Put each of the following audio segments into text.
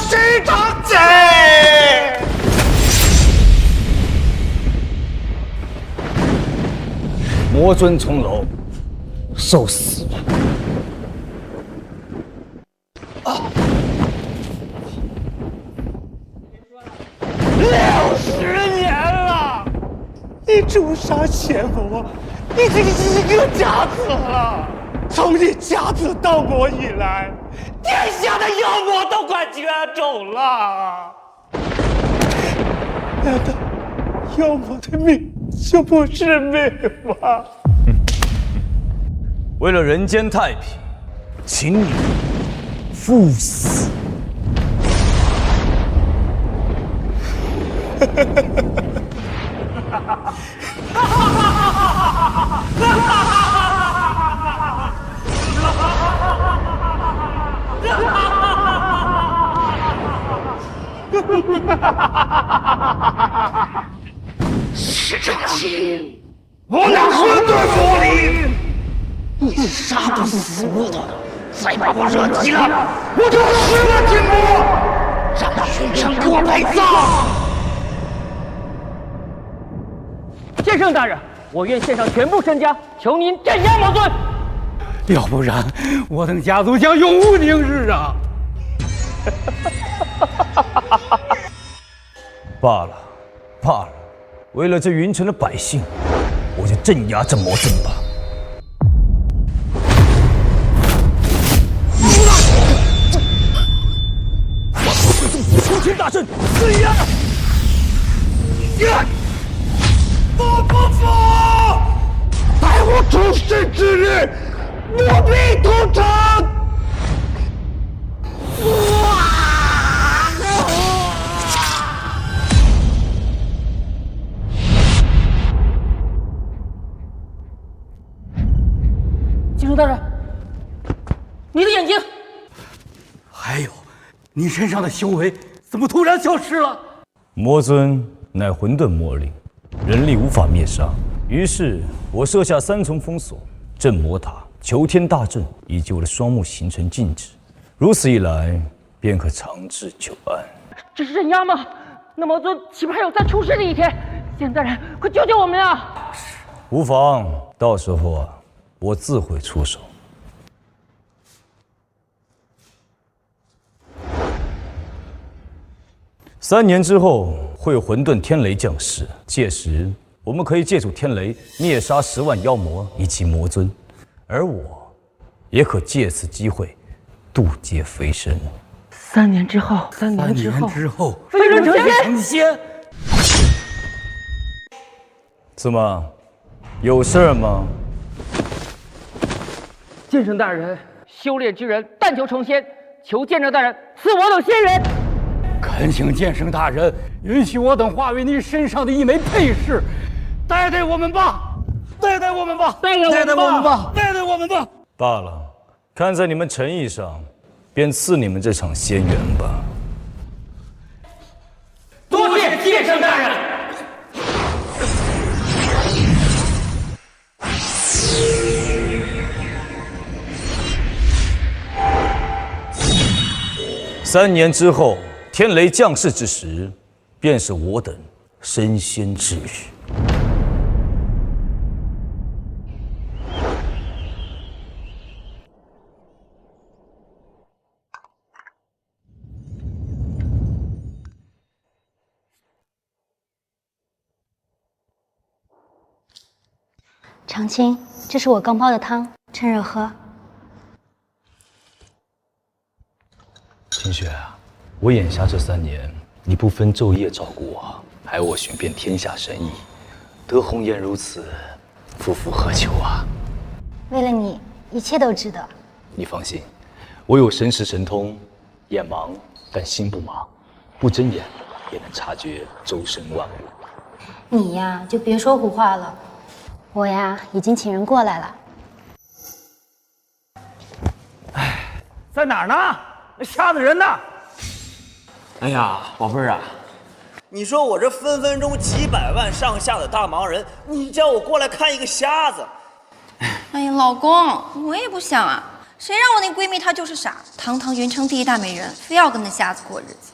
谁长贼？魔尊重楼，受死吧！60年了，你诛杀邪魔，已经是一个甲子了。从你甲子盗魔以来，天下的妖魔都快绝种了。难道妖魔的命就不是命吗？为了人间太平，请你赴死。是这亲，我乃混沌佛灵，你杀不死我，再把我惹急了，我就吃了金魔，让群臣给我陪葬。先生大人，我愿献上全部身家，求您镇压魔尊。要不然，我等家族将永无宁日啊！罢了，罢了，为了这云城的百姓，我就镇压这魔尊吧。求天大阵，镇压！不不不！待我出世之日，我必屠城！先生大人，你的眼睛。还有，你身上的修为怎么突然消失了？魔尊乃混沌魔灵，人力无法灭杀。于是我设下3重封锁，镇魔塔、求天大阵，以及我的双目形成禁止。如此一来，便可长治久安。这是镇压吗？那魔尊岂不还有再出世的一天？先生大人，快救救我们呀！无妨，到时候啊，我自会出手。3年之后会有混沌天雷降世，届时我们可以借助天雷灭杀10万妖魔以及魔尊，而我也可借此机会渡劫飞升。3年之后，3年之后，飞升成仙。怎么，有事儿吗？剑圣大人，修炼之人但求成仙，求剑圣大人赐我等仙人。恳请剑圣大人允许我等化为您身上的一枚配饰，带带我们吧，带带我们吧，带带我们吧，带带我们吧。罢了，看在你们诚意上，便赐你们这场仙缘吧。多谢剑圣大人。3年之后，天雷降世之时，便是我等升仙之日。长青，这是我刚煲的汤，趁热喝。清雪啊，我眼下这3年，你不分昼夜照顾我，还我寻遍天下神医，得红颜如此，夫复何求啊？为了你，一切都值得。你放心，我有神识神通，眼盲但心不盲，不睁眼也能察觉周身万物。你呀，就别说胡话了。我呀，已经请人过来了。在哪儿呢？那吓的人呢？哎呀，宝贝儿啊，你说我这分分钟几百万上下的大忙人，你叫我过来看一个瞎子？哎呀，老公，我也不想啊，谁让我那闺蜜她就是傻，堂堂云城第一大美人，非要跟那瞎子过日子。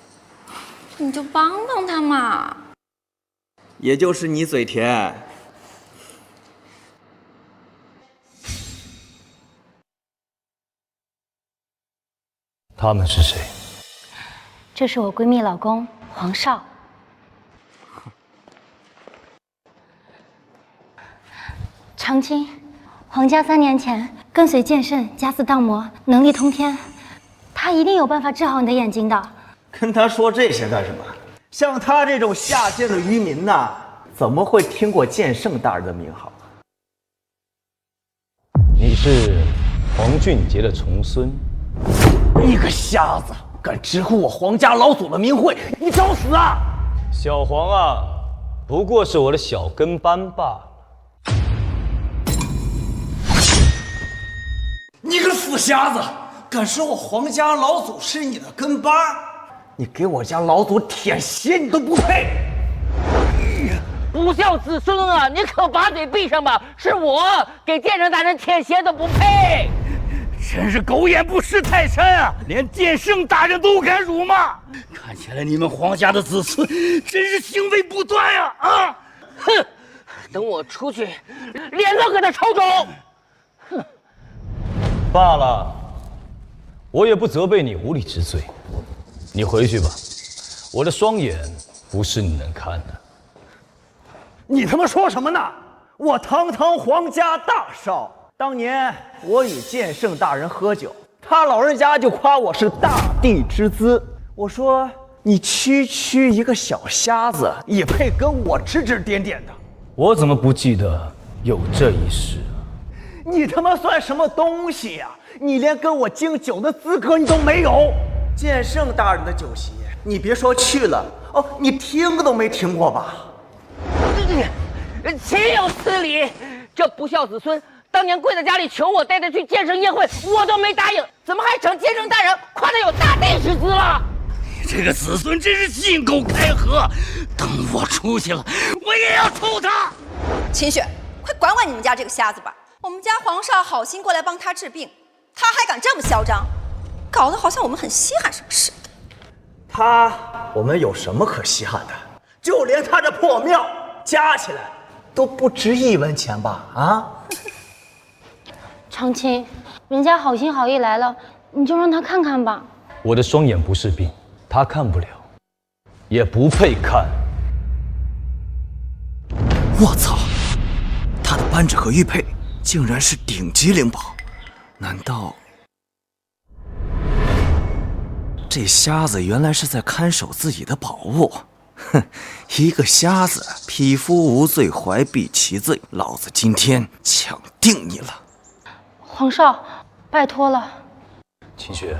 你就帮帮她嘛。也就是你嘴甜。他们是谁？这是我闺蜜老公黄少。长青，皇家3年前跟随剑圣假死荡魔，能力通天，他一定有办法治好你的眼睛的。跟他说这些干什么？像他这种下贱的渔民呐，怎么会听过剑圣大人的名号？你是黄俊杰的重孙。你个瞎子，敢直呼我皇家老祖的名讳，你找死啊！小黄啊，不过是我的小跟班罢了。你个死瞎子，敢说我皇家老祖是你的跟班？你给我家老祖舔鞋，你都不配！不孝子孙啊！你可把嘴闭上吧！是我给剑圣大人舔鞋都不配。真是狗眼不识泰山啊！连剑圣大人都敢辱骂，看起来你们皇家的子孙真是行为不端呀！啊！哼！等我出去，脸都给他抽肿！哼！罢了，我也不责备你无理之罪。你回去吧，我的双眼不是你能看的。你他妈说什么呢？我堂堂皇家大少，当年我与剑圣大人喝酒，他老人家就夸我是大地之资。我说你区区一个小瞎子，也配跟我指指点点的？我怎么不记得有这一事啊？你他妈算什么东西呀？你连跟我敬酒的资格你都没有！剑圣大人的酒席，你别说去了哦，你听都没听过吧？岂有此理！这不孝子孙，当年跪在家里求我带他去剑圣宴会，我都没答应，怎么还成剑圣大人夸他有大地之资了？你这个子孙真是信口开河！等我出去了，我也要抽他！秦雪，快管管你们家这个瞎子吧！我们家皇少好心过来帮他治病，他还敢这么嚣张，搞得好像我们很稀罕什么似的。我们有什么可稀罕的？就连他这破庙加起来都不值1文钱吧？啊！长青，人家好心好意来了，你就让他看看吧。我的双眼不是病，他看不了，也不配看。我操！他的扳指和玉佩竟然是顶级灵宝，难道这瞎子原来是在看守自己的宝物？哼，一个瞎子，匹夫无罪，怀璧其罪，老子今天抢定你了！皇少，拜托了。秦雪，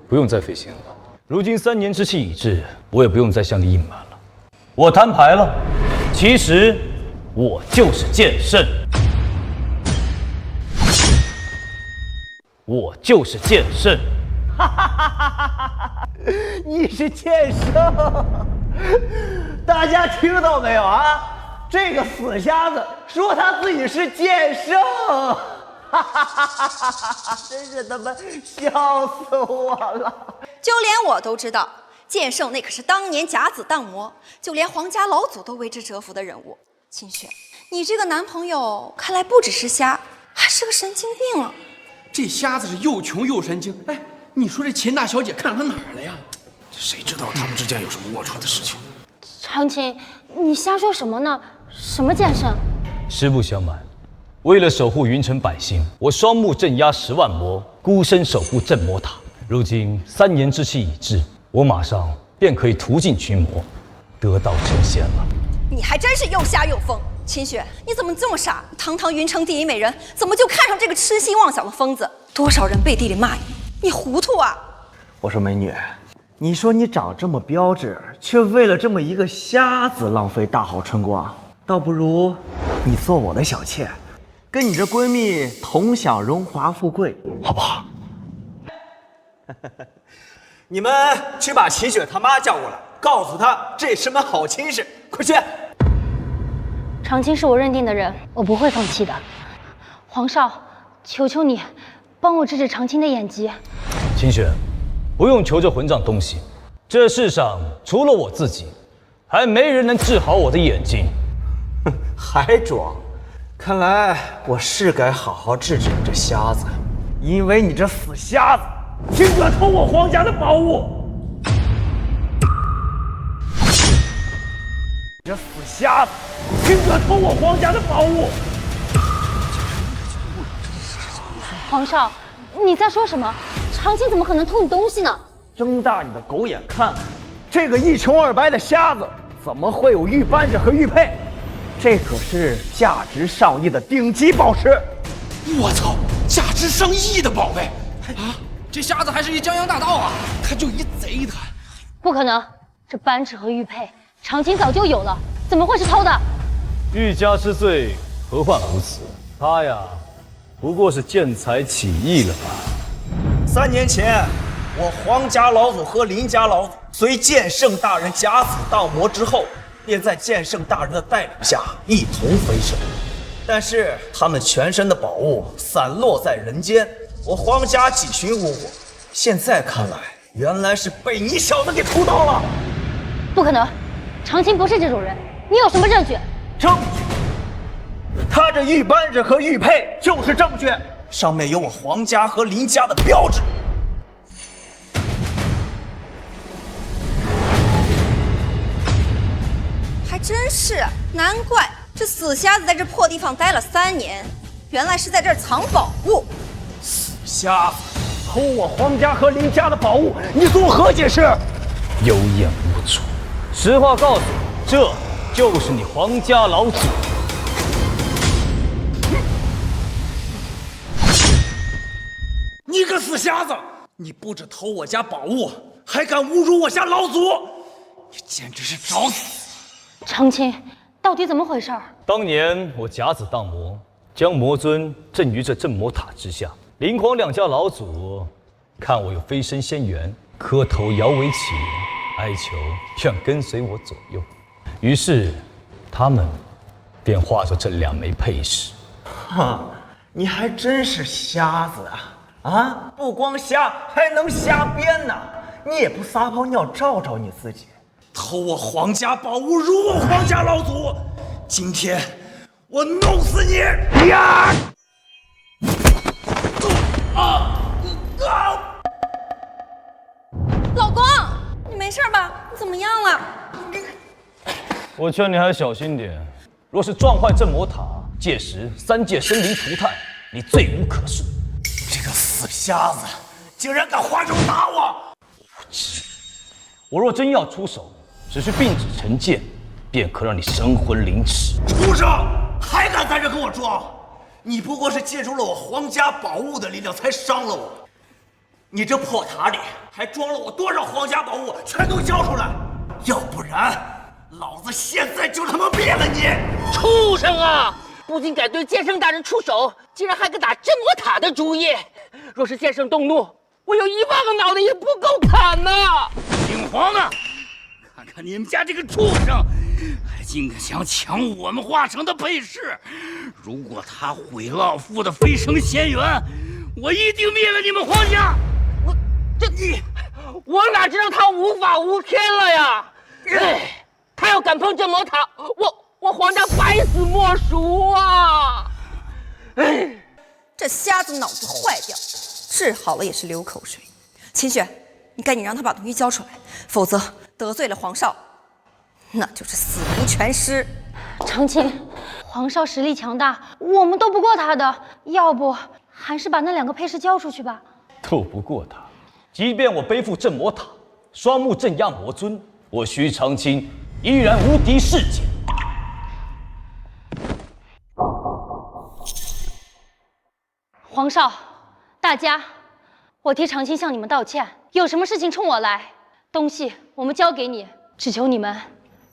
不用再费心了。如今3年之期已至，我也不用再向你隐瞒了。我摊牌了，其实我就是剑圣，我就是剑圣。你是剑圣，大家听到没有啊？这个死瞎子说他自己是剑圣，真是他妈笑死我了！就连我都知道，剑圣那可是当年假子荡魔，就连皇家老祖都为之折服的人物。秦雪，你这个男朋友看来不只是瞎，还是个神经病啊！这瞎子是又穷又神经，哎，你说这秦大小姐看上他哪儿了呀？谁知道他们之间有什么龌龊的事情？长青，你瞎说什么呢？什么剑圣？实不相瞒，为了守护云城百姓，我双目镇压10万魔，孤身守护镇魔塔。如今3年之期已至，我马上便可以屠尽群魔，得道成仙了。你还真是又瞎又疯！秦雪，你怎么这么傻？堂堂云城第一美人，怎么就看上这个痴心妄想的疯子？多少人背地里骂你，你糊涂啊！我说美女，你说你长这么标致，却为了这么一个瞎子浪费大好春光，倒不如你做我的小妾，跟你这闺蜜同享荣华富贵，好不好？你们去把秦雪他妈叫过来，告诉她这是门好亲事，快去！长青是我认定的人，我不会放弃的。皇少，求求你，帮我治治长青的眼疾。清雪，不用求这混账东西，这世上除了我自己，还没人能治好我的眼睛。还装？看来我是该好好治治你这瞎子，因为你这死瞎子，竟敢偷我皇家的宝物！你这死瞎子，竟敢偷我皇家的宝物！皇少，你在说什么？长青怎么可能偷你东西呢？睁大你的狗眼看看，这个一穷二白的瞎子，怎么会有玉扳指和玉佩？这可是价值上亿的顶级宝石！我操，价值上亿的宝贝啊！这瞎子还是一江洋大盗啊！他就一贼他。不可能，这扳指和玉佩，长青早就有了，怎么会是偷的？欲加之罪，何患无辞？他呀，不过是见财起意了吧3年前，我皇家老祖和林家老祖随剑圣大人假死荡魔之后，便在剑圣大人的带领下一同飞升。但是他们全身的宝物散落在人间，我皇家几寻无果。现在看来，原来是被你小子给偷到了。不可能，长青不是这种人。你有什么证据？证据？他这玉扳指和玉佩就是证据，上面有我皇家和林家的标志。还真是，难怪这死瞎子在这破地方待了3年，原来是在这儿藏宝物。瞎子偷我皇家和林家的宝物，你作何解释？有眼无珠。实话告诉你，这就是你皇家老祖。你个死瞎子！你不止偷我家宝物，还敢侮辱我家老祖！你简直是找死！长青，到底怎么回事？当年我假子荡魔，将魔尊镇于这镇魔塔之下。灵皇两家老祖看我有飞升仙缘，磕头摇尾乞怜，哀求愿跟随我左右。于是他们便化作这2枚配饰。哈，你还真是瞎子啊！啊，不光瞎，还能瞎编呢！你也不撒泡尿照照你自己。偷我皇家宝物，辱我皇家老祖！今天我弄死你！呀！老公，你没事吧？你怎么样了？我劝你还是小心点，若是撞坏镇魔塔，届时3界生灵涂炭，你罪无可恕。这个死瞎子，竟然敢花手打我！无知！我若真要出手，只需并指成剑，便可让你神魂凌迟。畜生，还敢在这跟我装？你不过是借助了我皇家宝物的力量才伤了我。你这破塔里还装了我多少皇家宝物，全都交出来，要不然老子现在就他妈灭了你！畜生啊！不仅敢对剑圣大人出手，竟然还敢打镇魔塔的主意。若是剑圣动怒，我有1万个脑袋也不够砍呐！姓黄的，看看你们家这个畜生，还竟敢想抢我们华城的配饰！如果他毁老夫的飞升仙缘，我一定灭了你们皇家！我哪知道他无法无天了呀！哎，他要敢碰镇魔塔，我皇家百死莫赎啊！哎，这瞎子脑子坏掉，治好了也是流口水。秦雪，你赶紧让他把东西交出来，否则得罪了皇少，那就是死无全尸。长青，皇少实力强大，我们斗不过他的，要不还是把那2个配饰交出去吧。斗不过他，即便我背负镇魔塔，双目镇压魔尊，我徐长青依然无敌世界。皇少，大家，我替长青向你们道歉。有什么事情冲我来，东西我们交给你，只求你们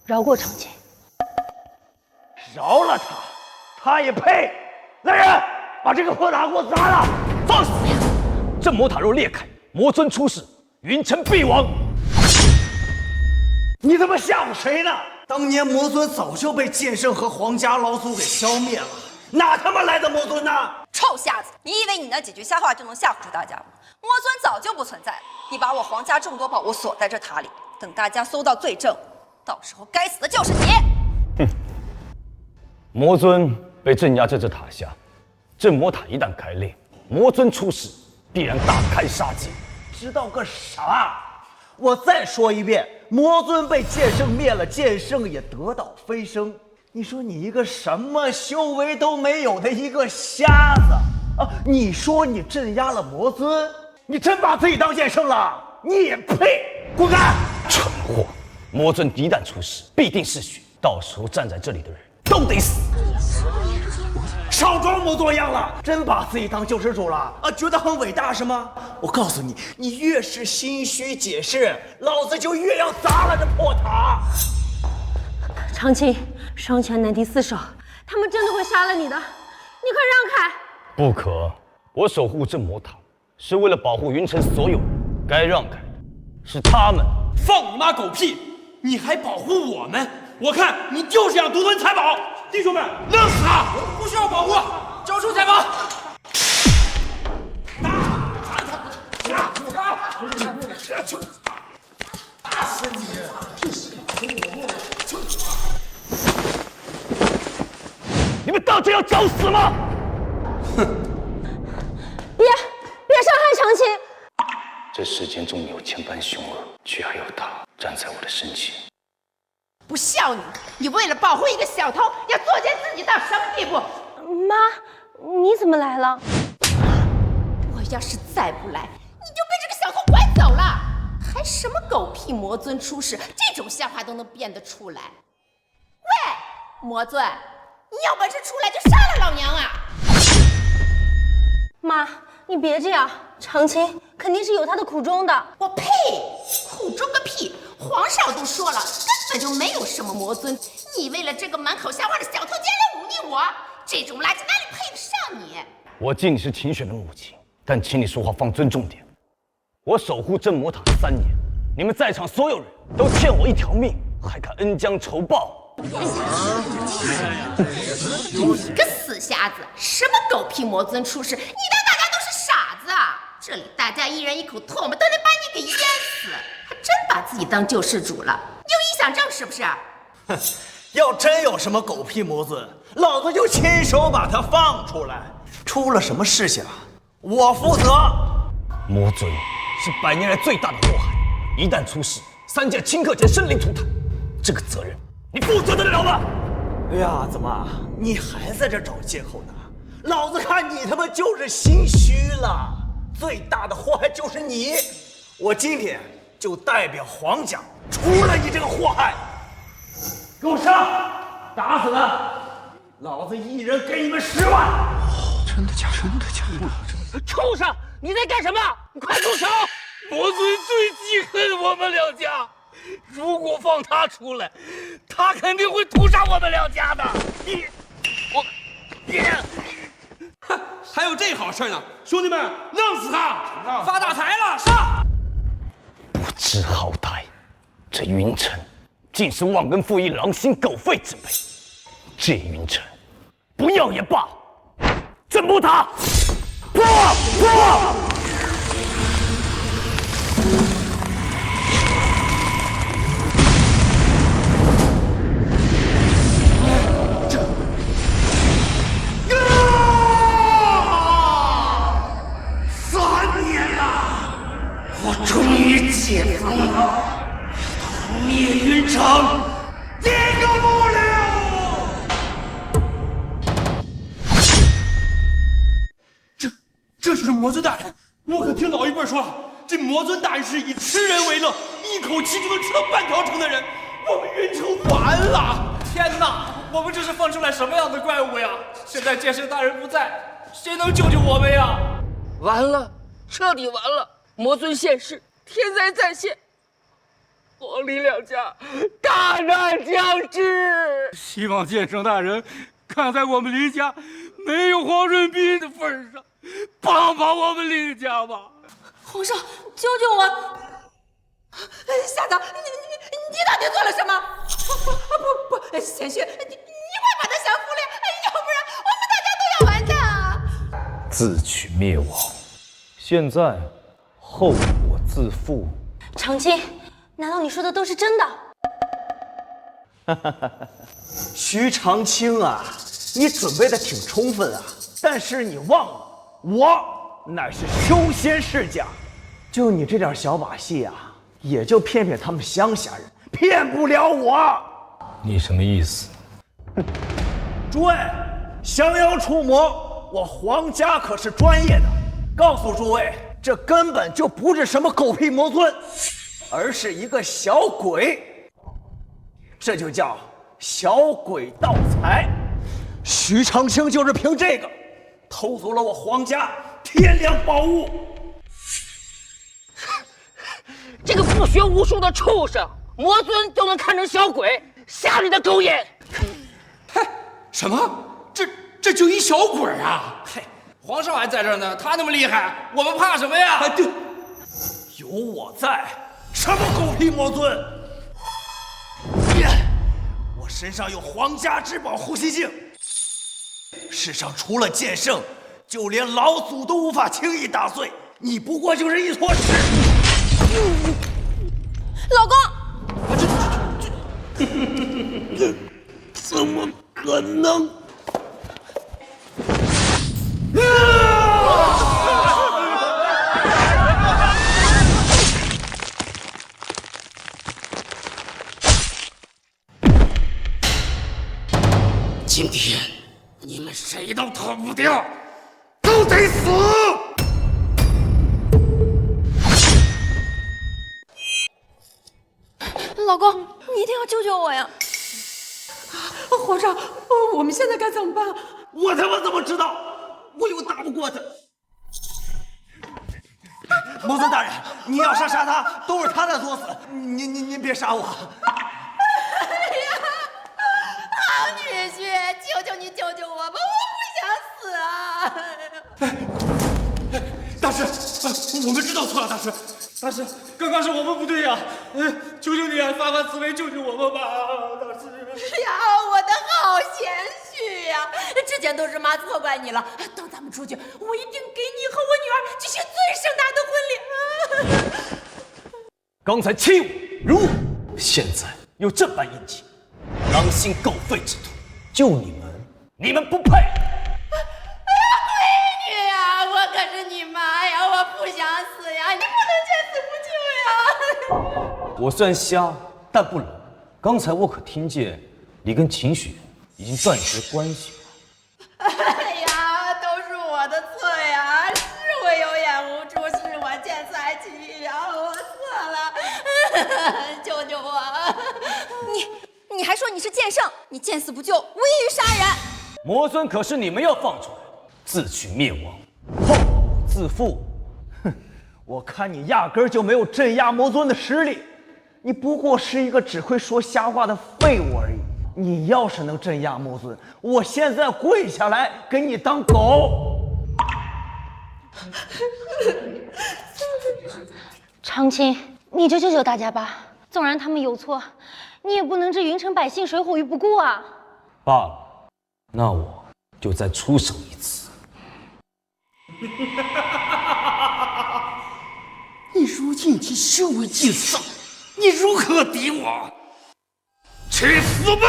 饶过长青。饶了他，他也配！来人，把这个破塔给我砸了！放肆！镇魔塔若裂开，魔尊出世，云城必亡。你他妈吓唬谁呢？当年魔尊早就被剑圣和皇家老祖给消灭了，哪他妈来的魔尊呢？臭瞎子，你以为你那几句瞎话就能吓唬住大家吗？魔尊早就不存在了，你把我皇家众多宝物锁在这塔里，等大家搜到罪证，到时候该死的就是你。哼，魔尊被镇压在这塔下，镇魔塔一旦开裂，魔尊出世，必然大开杀戒。知道个啥？我再说一遍，魔尊被剑圣灭了，剑圣也得道飞升。你说你一个什么修为都没有的一个瞎子啊！你说你镇压了魔尊，你真把自己当剑圣了？你也配！滚开！蠢货！魔尊一旦出世，必定嗜血，到时候站在这里的人都得死。少装模作样了，真把自己当救世主了啊？觉得很伟大是吗？我告诉你，你越是心虚解释，老子就越要砸了这破塔。长青，双拳难敌四手，他们真的会杀了你的，你快让开！不可，我守护镇魔塔，是为了保护云城所有人，该让开的是他们。放你妈狗屁！你还保护我们？我看你就是想独吞财宝！弟兄们，弄死他！不需要保护，交出财宝！打死你！你们当真要找死吗？哼！别伤害长青！这世间纵有千般凶恶，却还有他站在我的身前。不孝女，你为了保护一个小偷，要作践自己到什么地步？妈，你怎么来了？我要是再不来，你就被这个小偷拐走了。还什么狗屁魔尊出世，这种笑话都能编得出来？喂，魔尊，你有本事出来就杀了老娘啊！妈，你别这样，长青肯定是有他的苦衷的。我呸！苦衷个屁！皇上都说了，根本就没有什么魔尊。你为了这个满口瞎话的小偷，竟然忤逆我，这种垃圾哪里配得上你？我敬你是秦雪的母亲，但请你说话放尊重点。我守护镇魔塔3年，你们在场所有人都欠我一条命，还敢恩将仇报？你个死瞎子！什么狗屁魔尊出世？你当大家都是傻子啊？这里大家一人一口唾沫都能把你给淹死，还真把自己当救世主了？你有臆想症是不是？哼，要真有什么狗屁魔尊，老子就亲手把他放出来。出了什么事情，我负责。魔尊是100年来最大的祸害，一旦出事，3界顷刻间生灵涂炭，这个责任你负责得了吗？哎呀，怎么你还在这找借口呢？老子看你他妈就是心虚了。最大的祸害就是你，我今天就代表皇家除了你这个祸害。给我上，打死他！老子一人给你们10万。真的假的？真的假的？畜生！你在干什么？你快住手！魔尊最记恨我们2家，如果放他出来，他肯定会屠杀我们2家的。还有这好事呢！兄弟们，弄死他，发大财了！上！不知好歹，这云城竟是忘恩负义、狼心狗肺之辈。这云城不要也罢，镇魔塔破！终于解放了，屠灭云城，第一个幕僚。这就是魔尊大人，我可听老一辈说了，这魔尊大人是以吃人为乐，一口气就能吃到半条城的人，我们云城完了！天哪，我们这是放出来什么样的怪物呀？现在剑圣大人不在，谁能救救我们呀？完了，彻底完了！魔尊现世，天灾再现，皇李2家大难将至。希望剑圣大人看在我们林家没有黄润斌的份上，帮帮我们林家吧！皇上，救救我！瞎子，你到底做了什么？不，贤婿，你快把他降服了，要不然我们大家都要完蛋啊！自取灭亡。现在后果自负。长青，难道你说的都是真的？徐长卿啊，你准备的挺充分啊，但是你忘了，我乃是修仙世家，就你这点小把戏啊，也就骗骗他们乡下人，骗不了我。你什么意思？诸位，降妖除魔，我皇家可是专业的。告诉诸位，这根本就不是什么狗屁魔尊，而是一个小鬼。这就叫小鬼盗财。徐长卿就是凭这个，偷走了我皇家天良宝物。这个不学无术的畜生，魔尊就能看成小鬼，瞎你的狗眼！嗨，什么？这就一小鬼啊！嘿，皇上还在这儿呢，他那么厉害，我们怕什么呀？哎，对，有我在，什么狗屁魔尊！我身上有皇家之宝呼吸镜，世上除了剑圣，就连老祖都无法轻易打碎，你不过就是一坨屎。老公，怎么可能？今天你们谁都逃不掉，都得死！老公，你一定要救救我呀！皇上，我们现在该怎么办？我他妈怎么知道？我又打不过他。魔尊大人，你要杀他，都是他在作死，您别杀我。好女婿，求求你救救我吧，我不想死啊！大师，我们知道错了，大师。大师，刚刚是我们不对呀，求求你啊，发发慈悲，救救我们吧，大师。呀，我的好贤婿呀，之前都是妈错怪你了，等咱们出去，我一定给你和我女儿举行最盛大的婚礼。刚才欺我辱我，现在又这般殷勤，狼心狗肺之徒，就你们不配！闺女呀，我可是你妈呀，我不想死呀，你不能见死不救呀！我虽然瞎，但不聋。刚才我可听见你跟秦雪已经断绝关系了。哎呀，都是我的错呀，是我有眼无珠，是我见财起意呀，我错了，救救我！你还说你是剑圣，你见死不救，无异于杀人。魔尊可是你们要放出来，自取灭亡，后果自负。哼，我看你压根儿就没有镇压魔尊的实力，你不过是一个只会说瞎话的废物而已。你要是能镇压魔尊，我现在跪下来给你当狗。长青，你就救救大家吧，纵然他们有错，你也不能置云城百姓水火于不顾啊！罢了，那我就再出手一次。你如今已修为尽丧，你如何敌我？去死吧！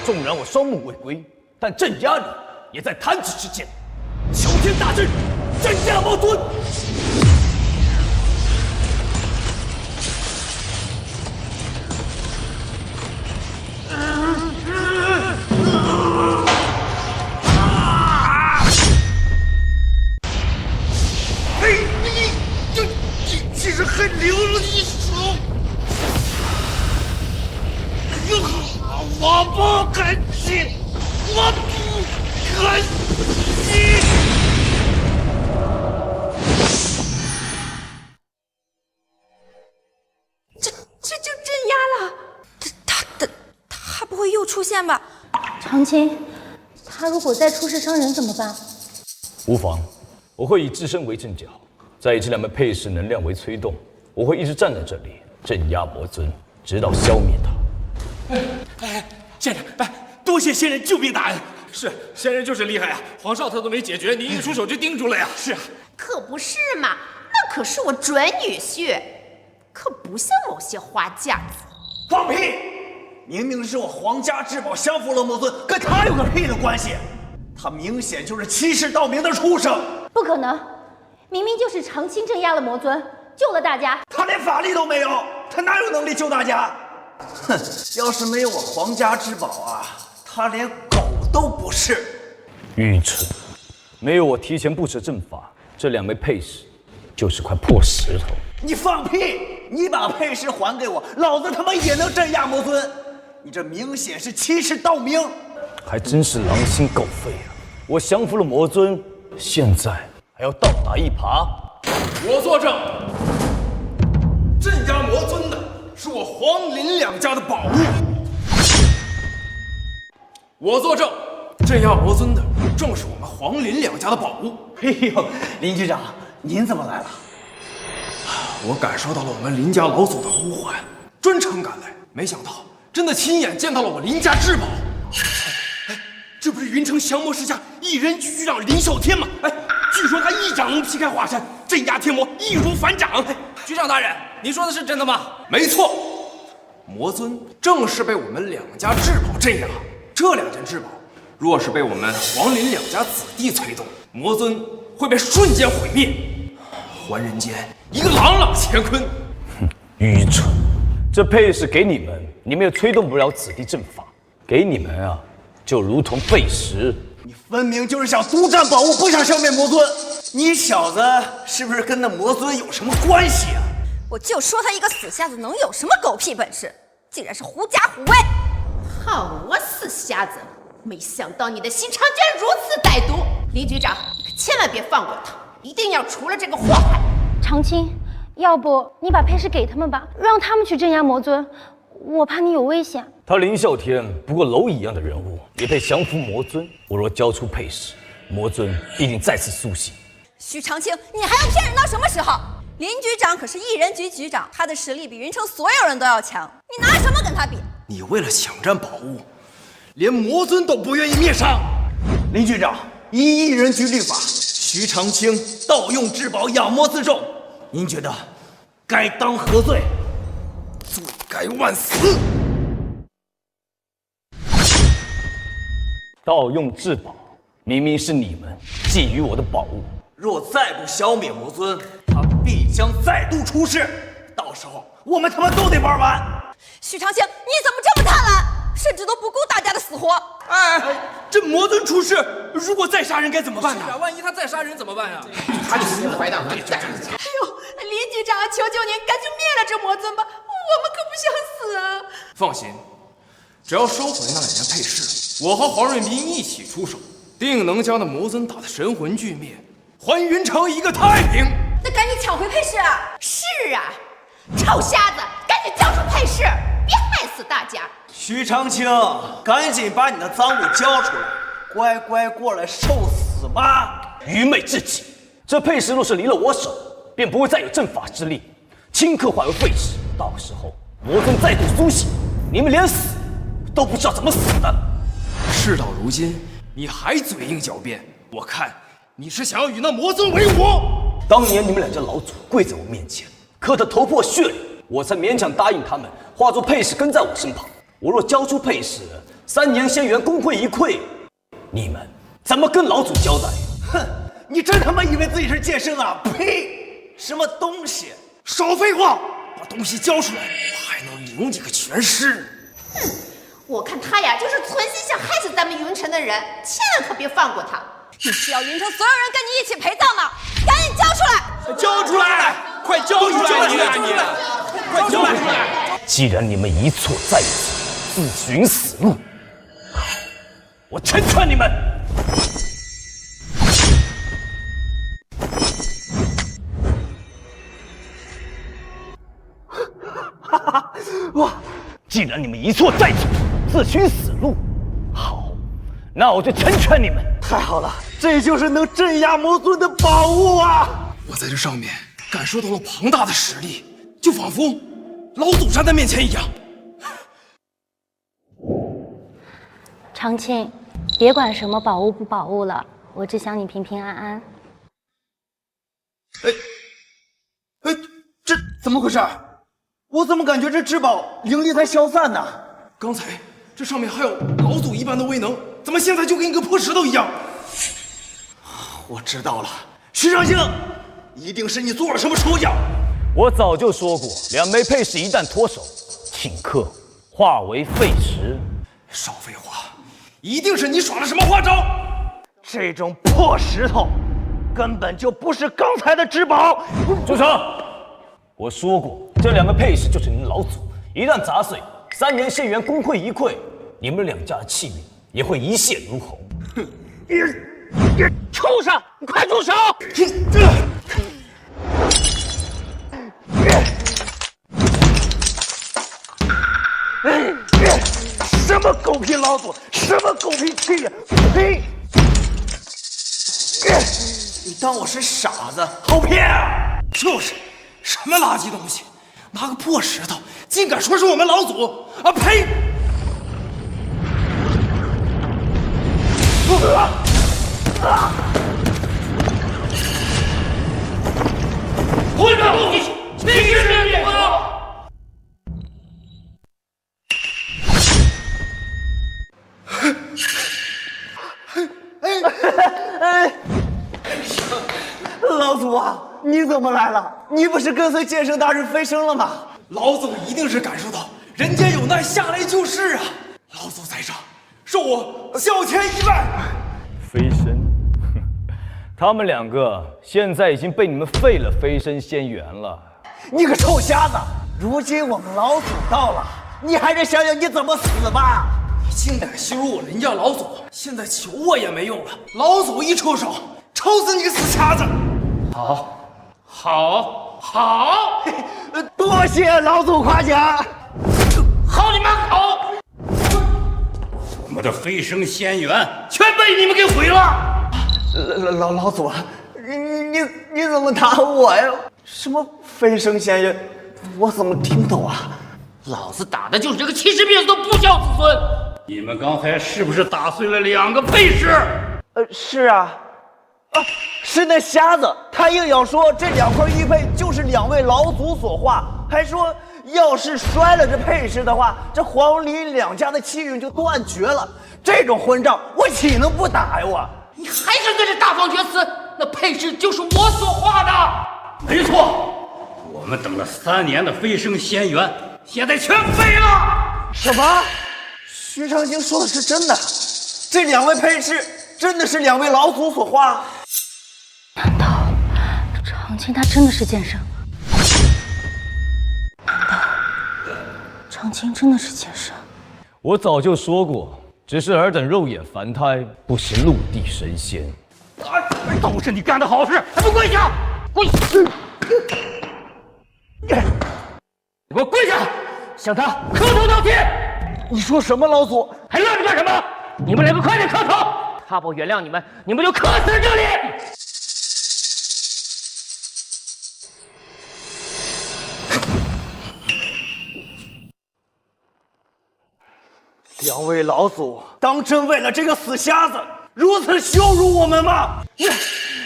纵然我双目未归，但镇压你也在弹指之间。九天大阵，镇压魔尊。你竟然还留了一手！我不甘心，我不甘心！这就镇压了？他不会又出现吧？长青，他如果再出事伤人怎么办？无妨，我会以自身为阵脚，再以这两枚配饰能量为催动，我会一直站在这里，镇压魔尊，直到消灭他。先生，多谢先人救命大恩。是，先人就是厉害啊！皇少他都没解决，你一出手就定住了呀。是啊，可不是嘛，那可是我准女婿，可不像某些花架子。放屁！明明是我皇家至宝降服了魔尊，跟他有个屁的关系？他明显就是欺世盗名的畜生！不可能，明明就是长青镇压了魔尊，救了大家。他连法力都没有，他哪有能力救大家？哼，要是没有我皇家至宝啊，他连狗都不是。愚蠢！没有我提前布置阵法，这2枚配饰就是块破石头。你放屁！你把配饰还给我，老子他妈也能镇压魔尊！你这明显是欺世盗名！还真是狼心狗肺啊！我降服了魔尊，现在还要倒打一耙？我作证，镇压魔尊的是我黄林两家的宝物。我作证，镇压魔尊的正是我们黄林两家的宝物。哎呦，林局长，您怎么来了？我感受到了我们林家老祖的呼唤，专程赶来，没想到真的亲眼见到了我林家至宝。这不是云城降魔世家一人局局长林啸天吗？据说他一掌能劈开华山，镇压天魔，易如反掌。局长大人，您说的是真的吗？没错，魔尊正是被我们2家至宝镇压。这2件至宝，若是被我们黄林2家子弟催动，魔尊会被瞬间毁灭，还人间一个朗朗乾坤。愚蠢！这配饰给你们，你们也催动不了子弟阵法。给你们啊，就如同废石。你分明就是想独占宝物，不想消灭魔尊。你小子是不是跟那魔尊有什么关系啊？我就说他一个死瞎子能有什么狗屁本事，竟然是狐假虎威！好我死瞎子，没想到你的心肠居然如此歹毒！林局长，你可千万别放过他，一定要除了这个祸害。长青，要不你把配饰给他们吧，让他们去镇压魔尊，我怕你有危险。他林啸天不过蝼蚁一样的人物，也配降服魔尊？我若交出配饰，魔尊必定再次苏醒。徐长青，你还要骗人到什么时候？林局长可是一人局局长，他的实力比云城所有人都要强，你拿什么跟他比？你为了抢占宝物，连魔尊都不愿意灭杀。林局长，依一人局律法，徐长青盗用至宝养魔自重，您觉得该当何罪？罪该万死！盗用至宝，明明是你们觊觎我的宝物。若再不消灭魔尊，他必将再度出世，到时候我们他妈都得玩完。徐长青，你怎么这么贪婪，甚至都不顾大家的死活？这魔尊出世，如果再杀人该怎么办呢？万一他再杀人怎么办呀？他就是坏蛋，哎呦，林局长，求求您赶紧灭了这魔尊吧，我们可不想死啊！放心，只要收回那2件配饰，我和黄瑞斌一起出手，定能将那魔尊打得神魂俱灭，还云城一个太平。那赶紧抢回配饰啊！是啊，臭瞎子，赶紧交出配饰，别害死大家！徐长青，赶紧把你的赃物交出来，乖乖过来受死吧！愚昧至极！这配饰若是离了我手，便不会再有阵法之力，顷刻化为废石。到时候魔尊再度苏醒，你们连死都不知道怎么死的。事到如今，你还嘴硬狡辩，我看你是想要与那魔尊为伍。当年你们2家老祖跪在我面前，磕得头破血流，我才勉强答应他们化作配饰跟在我身旁。我若交出配饰，3年仙缘功亏一篑，你们怎么跟老祖交代？哼，你真他妈以为自己是剑圣啊？呸！什么东西？少废话，把东西交出来，我还能领你个全尸。哼，我看他呀，就是存心想害死咱们云城的人，千万可别放过他。你是要云城所有人跟你一起陪葬吗？赶紧交出来！交出来！快交出来！你快交出来！既然你们一错再错，自寻死路，好，我成全你们。哇！既然你们一错再错，自寻死路，好，那我就成全你们。太好了，这就是能镇压魔尊的宝物啊！我在这上面感受到了庞大的实力，就仿佛老祖站在面前一样。长青，别管什么宝物不宝物了，我只想你平平安安。这怎么回事？我怎么感觉这至宝灵力在消散呢？刚才这上面还有老祖一般的威能，怎么现在就跟一个破石头一样？我知道了，徐长兴，一定是你做了什么手脚。我早就说过，两枚配饰一旦脱手，顷刻化为废石。少废话，一定是你耍了什么花招。这种破石头根本就不是刚才的至宝。住手！我说过，这两个配饰就是你们老祖，一旦砸碎，3年仙元功亏一篑，你们两家的气运也会一泻如虹。你畜生，你快住手！什么狗屁老祖，什么狗屁气呀！呸！你当我是傻子，好骗啊！就是，什么垃圾东西，拿个破石头，竟敢说是我们老祖啊！呸！混账东西，必须灭口！老祖啊，你怎么来了？你不是跟随剑圣大人飞升了吗？老祖一定是感受到人间有难，下来救世啊！老祖在上，受我小前一拜。飞升，他们两个现在已经被你们废了飞升仙元了。你个臭瞎子！如今我们老祖到了，你还是想想你怎么死吧！你竟敢羞辱我林家老祖，现在求我也没用了。老祖一出手，抽死你个死瞎子！好，多谢老祖夸奖。好你妈好！我们的飞升仙元全被你们给毁了！老祖，你怎么打我呀？什么飞升仙元？我怎么听不懂啊？老子打的就是这个欺师灭祖的不孝子孙！你们刚才是不是打碎了2个配饰？是啊。是那瞎子，他硬要说这2块玉佩就是2位老祖所化，还说要是摔了这配饰的话，这黄林两家的气运就断绝了。这种混账，我岂能不打呀？我！你还敢在这大放厥词？那配饰就是我所化的。没错，我们等了3年的飞升仙元，现在全废了。什么？徐长兴说的是真的？这2位配饰真的是2位老祖所化？难道长青他真的是剑圣？难道长青真的是剑圣？我早就说过，只是尔等肉眼凡胎，不识陆地神仙。都是你干的好事，还不跪下！跪！给我跪下，向他磕头道歉！你说什么，老祖？还愣着干什么？你们2个快点磕头！他不原谅你们，你们就磕死这里！2位老祖，当真为了这个死瞎子如此羞辱我们吗？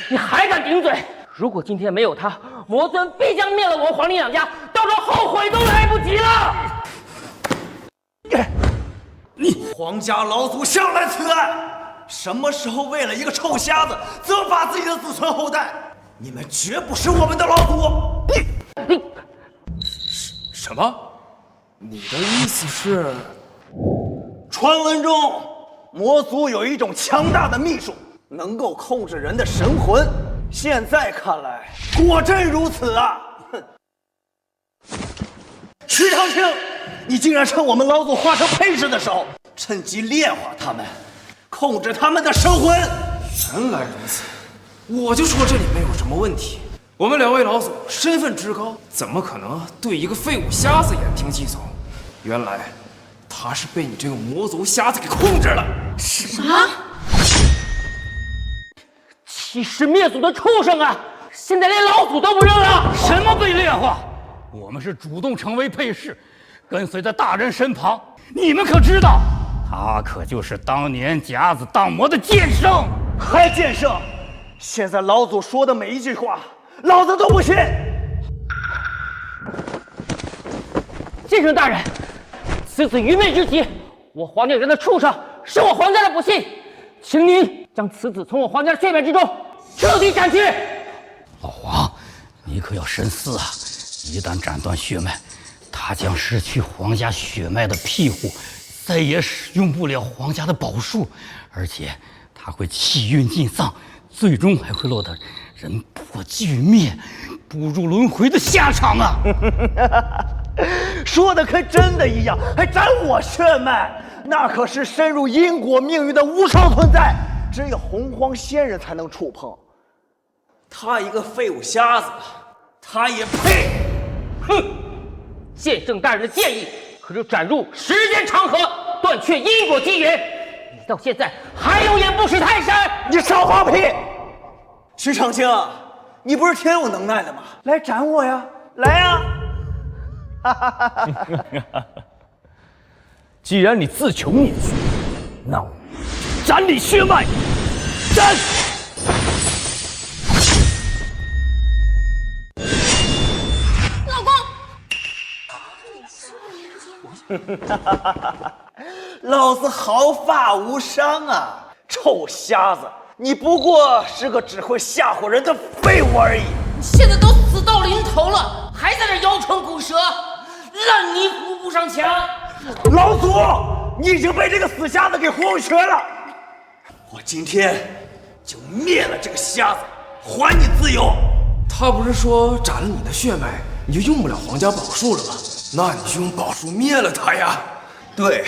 你还敢顶嘴？如果今天没有他，魔尊必将灭了我们黄林两家，到时候后悔都来不及了。你皇家老祖向来慈爱，什么时候为了一个臭瞎子责罚自己的子孙后代？你们绝不是我们的老祖！你什么？你的意思是？传闻中，魔族有一种强大的秘术，能够控制人的神魂。现在看来，果真如此啊！哼！徐长青，你竟然趁我们老祖化成配饰的时候，趁机炼化他们，控制他们的神魂。原来如此，我就说这里没有什么问题。我们2位老祖身份之高，怎么可能对一个废物瞎子言听计从？原来他是被你这个魔族瞎子给控制了。什么？欺师灭祖的畜生啊！现在连老祖都不认了！什么被炼化？我们是主动成为配饰，跟随在大人身旁。你们可知道，他可就是当年甲子当魔的剑圣。还剑圣？现在老祖说的每一句话，老子都不信。剑圣大人，此次愚昧之极，我黄家人的畜生，是我黄家的不幸，请您将此子从我黄家的血脉之中彻底斩去。老黄，你可要深思啊！一旦斩断血脉，他将失去皇家血脉的庇护，再也使用不了皇家的宝术，而且他会气运尽丧，最终还会落得人破俱灭、步入轮回的下场啊！说的跟真的一样，还斩我血脉，那可是深入因果命运的无上存在，只有洪荒仙人才能触碰。他一个废物瞎子，他也配？哼！剑圣大人的建议可是斩入时间长河，断却因果机缘。你到现在还有眼不识泰山！你少放屁！徐长青，你不是挺有能耐的吗？来斩我呀！来呀！既然你自求灭族，那我斩你血脉！斩！老公，老子毫发无伤啊！臭瞎子，你不过是个只会吓唬人的废物而已。现在都死到临头了，还在这摇唇鼓舌，烂泥扶不上墙。老祖，你已经被这个死瞎子给活回瘸了。我今天就灭了这个瞎子，还你自由。他不是说斩了你的血脉，你就用不了皇家宝术了吗？那你就用宝术灭了他呀！对，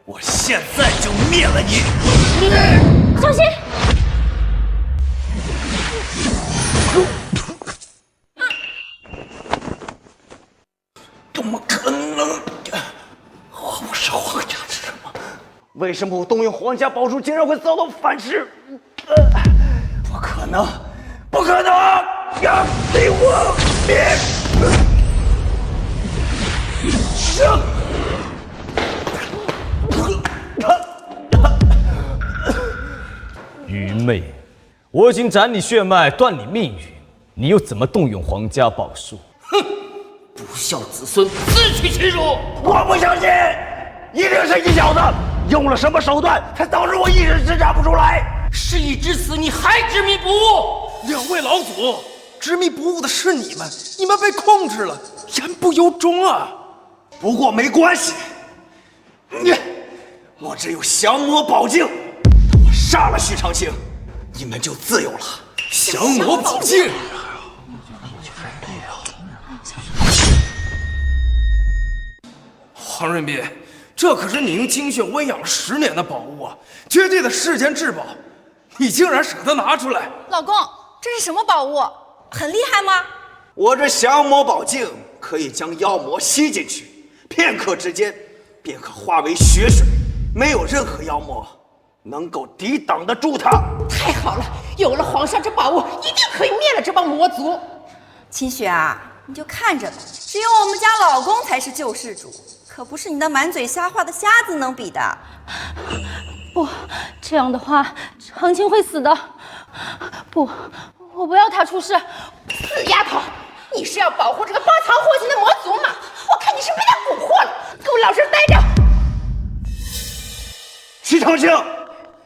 我现在就灭了你！小心！怎么可能？我不是皇家之人吗？为什么我动用皇家宝术竟然会遭到反噬？不可能，不可能！要给我灭！愚昧！我已经斩你血脉，断你命运，你又怎么动用皇家宝术？哼！不孝子孙自取其辱！我不相信，一定是你小子用了什么手段，才导致我一时施展不出来。事已至此，你还执迷不悟？两位老祖，执迷不悟的是你们，你们被控制了，言不由衷啊！不过没关系，我只有降魔宝镜，等我杀了徐长青，你们就自由了。降魔宝镜。黄润斌，这可是你用精血温养了10年的宝物啊，绝对的世间至宝，你竟然舍得拿出来！老公，这是什么宝物？很厉害吗？我这降魔宝镜可以将妖魔吸进去，片刻之间便可化为血水，没有任何妖魔能够抵挡得住它。太好了，有了皇上这宝物，一定可以灭了这帮魔族。秦雪啊，你就看着吧，只有我们家老公才是救世主，可不是你那满嘴瞎话的瞎子能比的。不，这样的话，长青会死的。不，我不要他出事。死丫头，你是要保护这个包藏祸心的魔族吗？我看你是被他蛊惑了，给我老实待着。徐长青，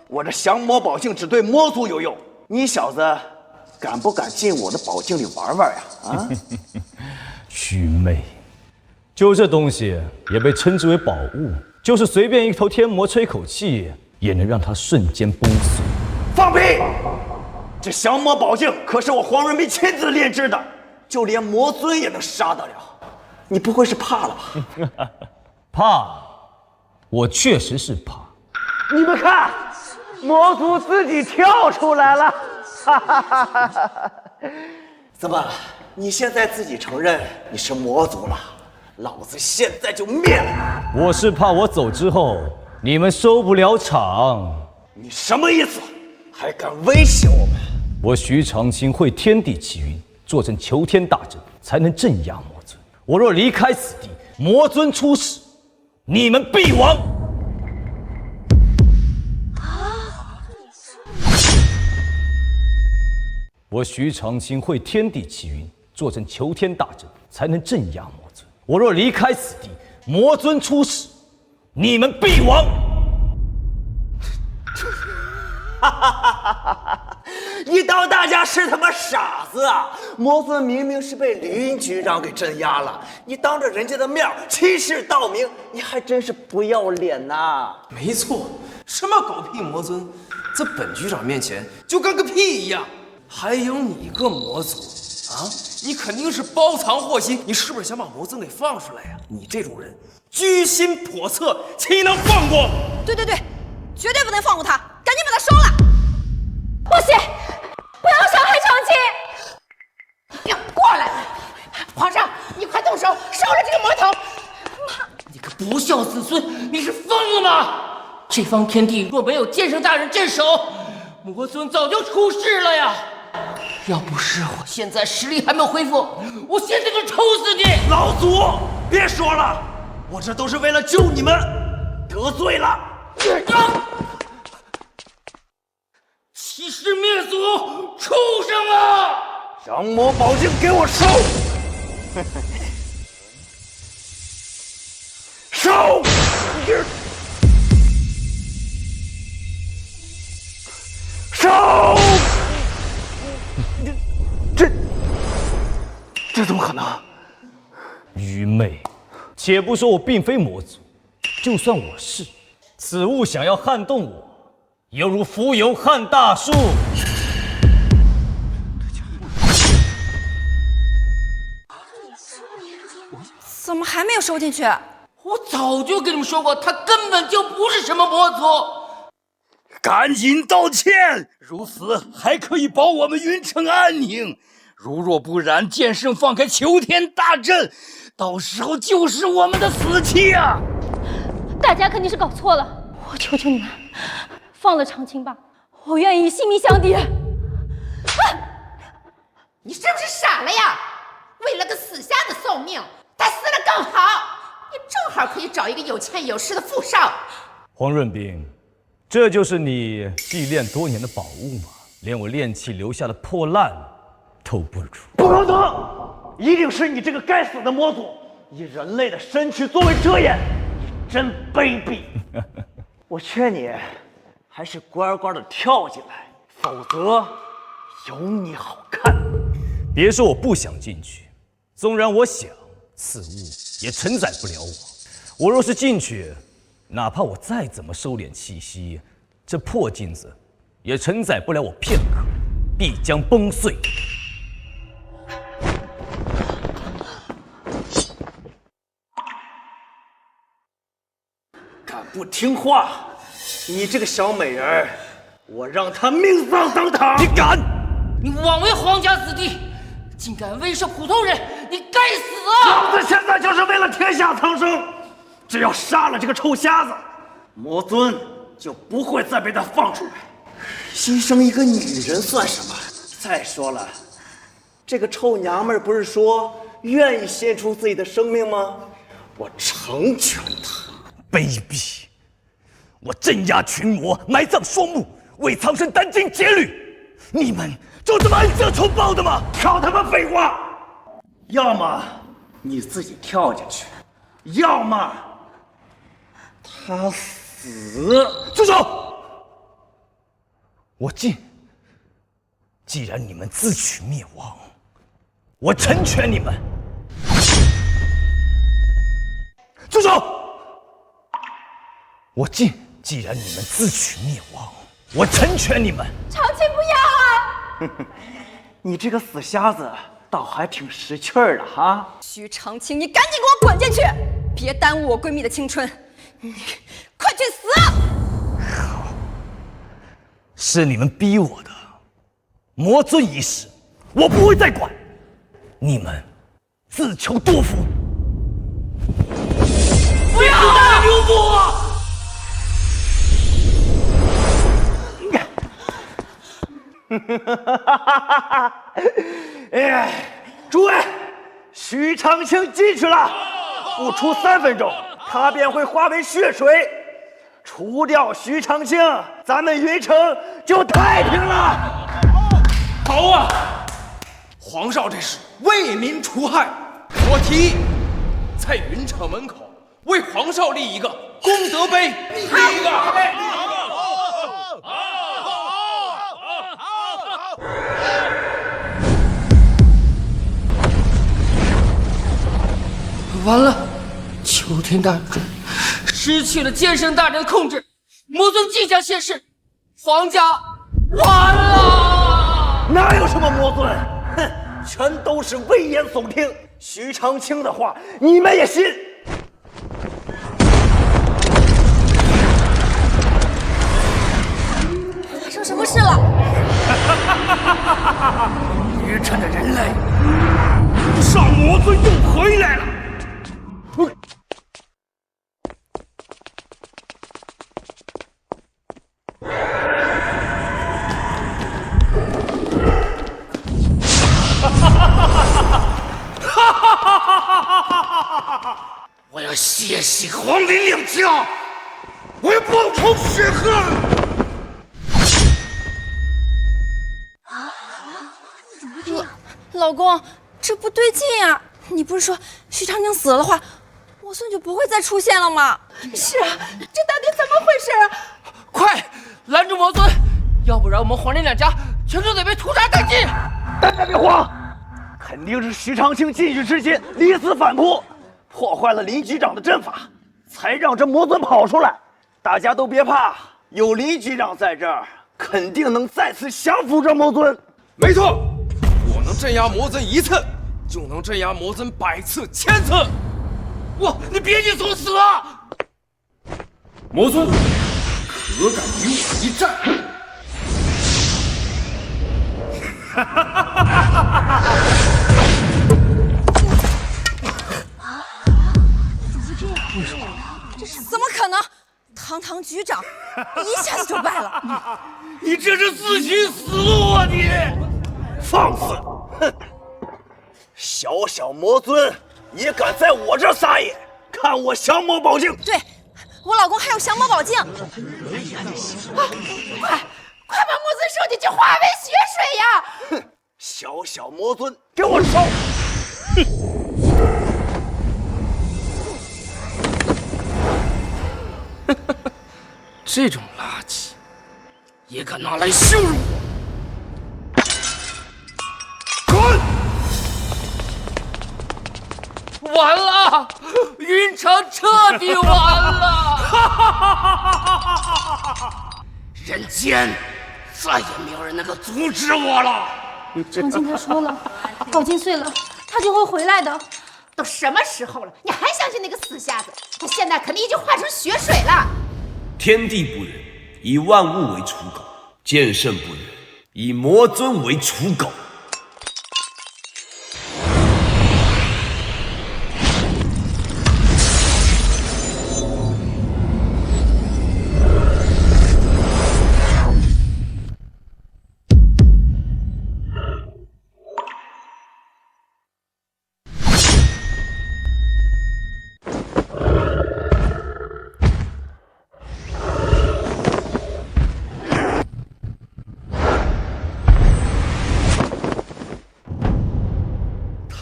我这降魔宝镜只对魔族有用，你小子敢不敢进我的宝镜里玩玩呀？啊！愚昧！就这东西也被称之为宝物，就是随便一头天魔吹口气，也能让它瞬间崩碎。放屁！这降魔宝镜可是我黄润斌亲自炼制的，就连魔尊也能杀得了。你不会是怕了吧？怕？我确实是怕。你们看，魔族自己跳出来了。怎么？你现在自己承认你是魔族了？老子现在就灭了你！我是怕我走之后你们收不了场。你什么意思？还敢威胁我们？我徐长青会天地气运，做成求天大阵，才能镇压魔尊。我若离开此地，魔尊出世，你们必亡。我徐长卿会天地气运，做成求天大阵，才能镇压魔尊。我若离开此地，魔尊出世，你们必亡。你当大家是他妈傻子啊？魔尊明明是被林局长给镇压了，你当着人家的面欺世盗名，你还真是不要脸呐！没错，什么狗屁魔尊，在本局长面前就跟个屁一样。还有你个魔族啊，你肯定是包藏祸心，你是不是想把魔尊给放出来呀？你这种人居心叵测，岂能放过？对，绝对不能放过他，赶紧把他烧了！不行，不要伤害长卿！过来，皇上，你快动手，烧了这个魔头！你个不孝子孙，你是疯了吗？这方天地若没有剑圣大人镇守，魔尊早就出世了呀！要不是我现在实力还没有恢复，我现在就抽死你！老祖，别说了，我这都是为了救你们，得罪了。欺师灭祖，畜生啊！降魔宝镜给我收！收！收！这怎么可能？愚昧！且不说我并非魔族，就算我是，此物想要撼动我，犹如浮游撼大树。怎么还没有收进去？我早就跟你们说过，他根本就不是什么魔族。赶紧道歉，如此还可以保我们云城安宁。如若不然，剑圣放开求天大阵，到时候就是我们的死期啊！大家肯定是搞错了，我求求你们，放了长卿吧，我愿意性命相抵。你是不是傻了呀？为了个死瞎子送命，他死了更好，你正好可以找一个有钱有势的富少。黄润斌，这就是你祭炼多年的宝物吗？连我炼器留下的破烂都不如。不可能，一定是你这个该死的魔族，以人类的身躯作为遮掩，你真卑鄙！我劝你，还是乖乖的跳进来，否则有你好看。别说我不想进去，纵然我想，此物也承载不了我。我若是进去，哪怕我再怎么收敛气息，这破镜子也承载不了我片刻，必将崩碎。敢不听话，你这个小美人儿，我让她命丧当堂！你敢！你枉为皇家子弟，竟敢威慑普通人，你该死啊！老子现在就是为了天下苍生，只要杀了这个臭瞎子，魔尊就不会再被他放出来。牺牲一个女人算什么？再说了，这个臭娘们儿不是说愿意献出自己的生命吗？我成全她。卑鄙！我镇压群魔，埋葬双目，为苍生殚精竭虑，你们就这么恩将仇报的吗？少他妈废话！要么你自己跳进去，要么他死。住手！我进。既然你们自取灭亡，我成全你们。住手！我进。既然你们自取灭亡，我成全你们。长卿不要啊！你这个死瞎子倒还挺识趣儿的哈！徐长卿，你赶紧给我滚进去，别耽误我闺蜜的青春！你快去死！好，是你们逼我的。魔尊一事，我不会再管，你们自求多福。不要啊！留步啊！哎，诸位，许长青进去了，不出3分钟，他便会化为血水。除掉许长青，咱们云城就太平了。好啊！皇少这是为民除害，我提议在云城门口为皇少立一个功德碑，立一个。完了，秋天大阵失去了剑圣大人的控制，魔尊即将现世，皇家完了！哪有什么魔尊？哼，全都是危言耸听。许长青的话，你们也信？发生什么事了？愚蠢的人类，上魔尊又回来了。我要血洗皇陵两家，我要报仇雪恨！老公，这不对劲啊！你不是说许长青死了的话，魔尊就不会再出现了吗？是啊，这到底怎么回事啊？快拦住魔尊，要不然我们皇陵两家全都得被屠杀殆尽！大家别慌，肯定是许长青进去之前离死反扑，破坏了林局长的阵法，才让这魔尊跑出来。大家都别怕，有林局长在这儿，肯定能再次降服这魔尊。没错，我能镇压魔尊1次，就能镇压魔尊100次、1000次。哇，你别急从死啊！魔尊可敢与我一战？怎么可能？堂堂局长一下子就败了。你这是自寻死路啊！你放肆！哼！小魔尊也敢在我这儿撒野？看我降魔宝镜！对，我老公还有降魔宝镜。快把魔尊收进去，化为血水呀！哼！小魔尊，给我烧！这种垃圾也敢拿来羞辱我！滚！完了，云城彻底完了！人间再也没有人能够阻止我了。长青他说了，宝镜碎了，他就会回来的。都什么时候了，你还相信那个死瞎子？他现在肯定已经化成血水了。天地不仁，以万物为刍狗；剑圣不仁，以魔尊为刍狗。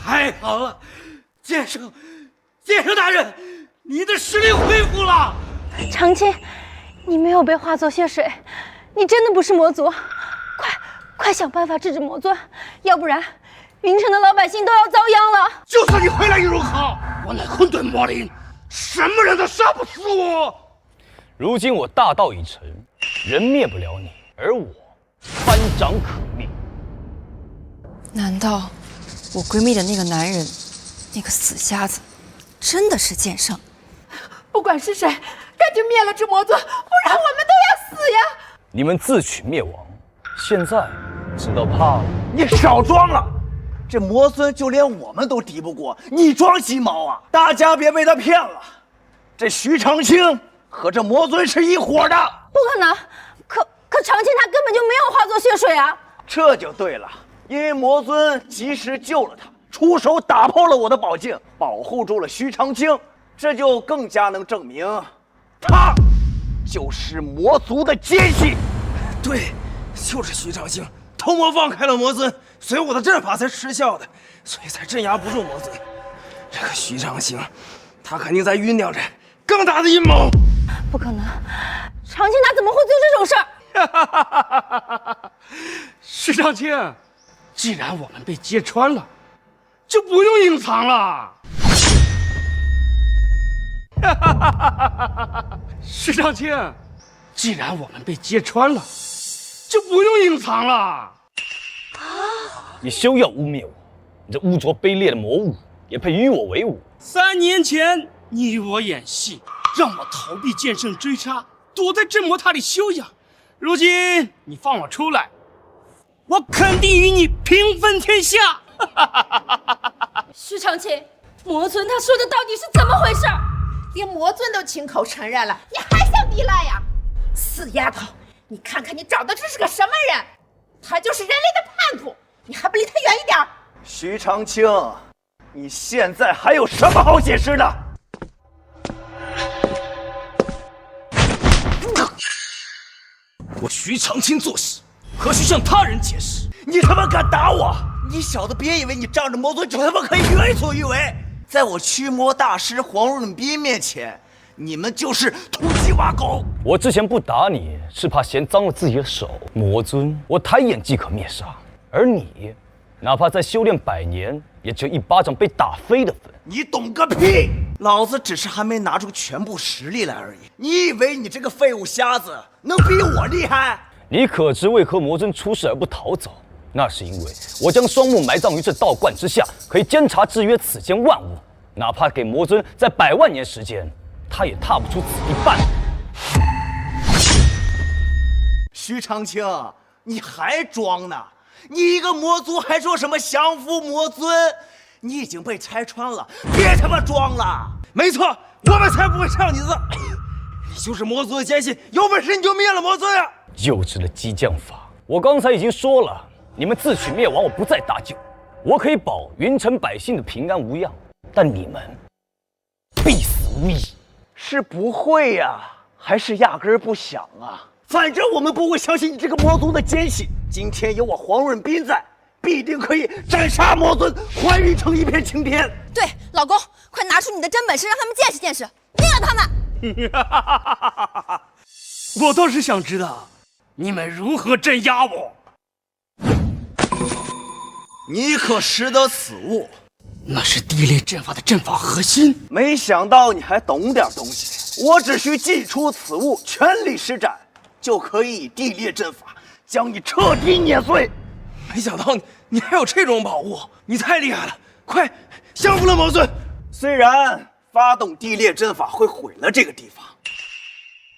太好了，剑圣大人，你的实力恢复了。长青，你没有被化作血水，你真的不是魔族，快想办法制止魔尊，要不然云城的老百姓都要遭殃了。就算你回来又如何？我乃混沌魔灵，什么人都杀不死我。如今我大道已成，人灭不了你，而我班长可灭。难道我闺蜜的那个男人，那个死瞎子，真的是剑圣？不管是谁，赶紧灭了这魔尊，不然我们都要死呀！你们自取灭亡，现在知道怕了？你少装了，这魔尊就连我们都敌不过，你装鸡毛啊！大家别被他骗了，这徐长青和这魔尊是一伙的。不可能，可长青他根本就没有化作血水啊！这就对了，因为魔尊及时救了他，出手打破了我的宝镜，保护住了徐长卿，这就更加能证明，他就是魔族的奸细。对，就是徐长卿偷魔放开了魔尊，所以我的阵法才失效的，所以才镇压不住魔尊。这个徐长卿，他肯定在酝酿着更大的阴谋。不可能，长卿他怎么会做这种事儿？徐长卿，既然我们被揭穿了，就不用隐藏了。徐长卿，既然我们被揭穿了，就不用隐藏了。你休要污蔑我，你这污浊卑劣的魔物，也配与我为伍？3年前，你与我演戏，让我逃避剑圣追杀，躲在镇魔塔里休养。如今你放我出来，我肯定与你平分天下。徐长卿，魔尊他说的到底是怎么回事？连魔尊都亲口承认了，你还想抵赖呀？死丫头，你看看你找的这是个什么人？他就是人类的叛徒，你还不离他远一点？徐长卿，你现在还有什么好解释的？我徐长卿做事，何须向他人解释？你他妈敢打我！你小子别以为你仗着魔尊就他妈可以为所欲为，在我驱魔大师黄润斌面前，你们就是土鸡瓦狗。我之前不打你，是怕嫌脏了自己的手。魔尊，我抬眼即可灭杀，而你，哪怕再修炼100年，也只有一巴掌被打飞的份。你懂个屁！老子只是还没拿出全部实力来而已。你以为你这个废物瞎子能比我厉害？你可知为何魔尊出事而不逃走？那是因为我将双目埋葬于这道观之下，可以监察制约此间万物。哪怕给魔尊在100万年时间，他也踏不出此地半步。徐长卿，你还装呢？你一个魔族还说什么降服魔尊？你已经被拆穿了，别他妈装了！没错，我们才不会上你的当。你就是魔族的奸细，有本事你就灭了魔尊啊！幼稚的激将法，我刚才已经说了，你们自取灭亡，我不再搭救。我可以保云城百姓的平安无恙，但你们必死无疑。是不会呀，还是压根儿不想啊？反正我们不会相信你这个魔族的奸细。今天有我黄润斌在，必定可以斩杀魔尊，还云城一片晴天。对，老公，快拿出你的真本事，让他们见识见识，灭了他们！我倒是想知道，你们如何镇压我？你可识得此物？那是地裂阵法的阵法核心。没想到你还懂点东西。我只需祭出此物，全力施展，就可以以地裂阵法将你彻底碾碎。没想到你还有这种宝物，你太厉害了！快降服了魔尊。虽然发动地裂阵法会毁了这个地方，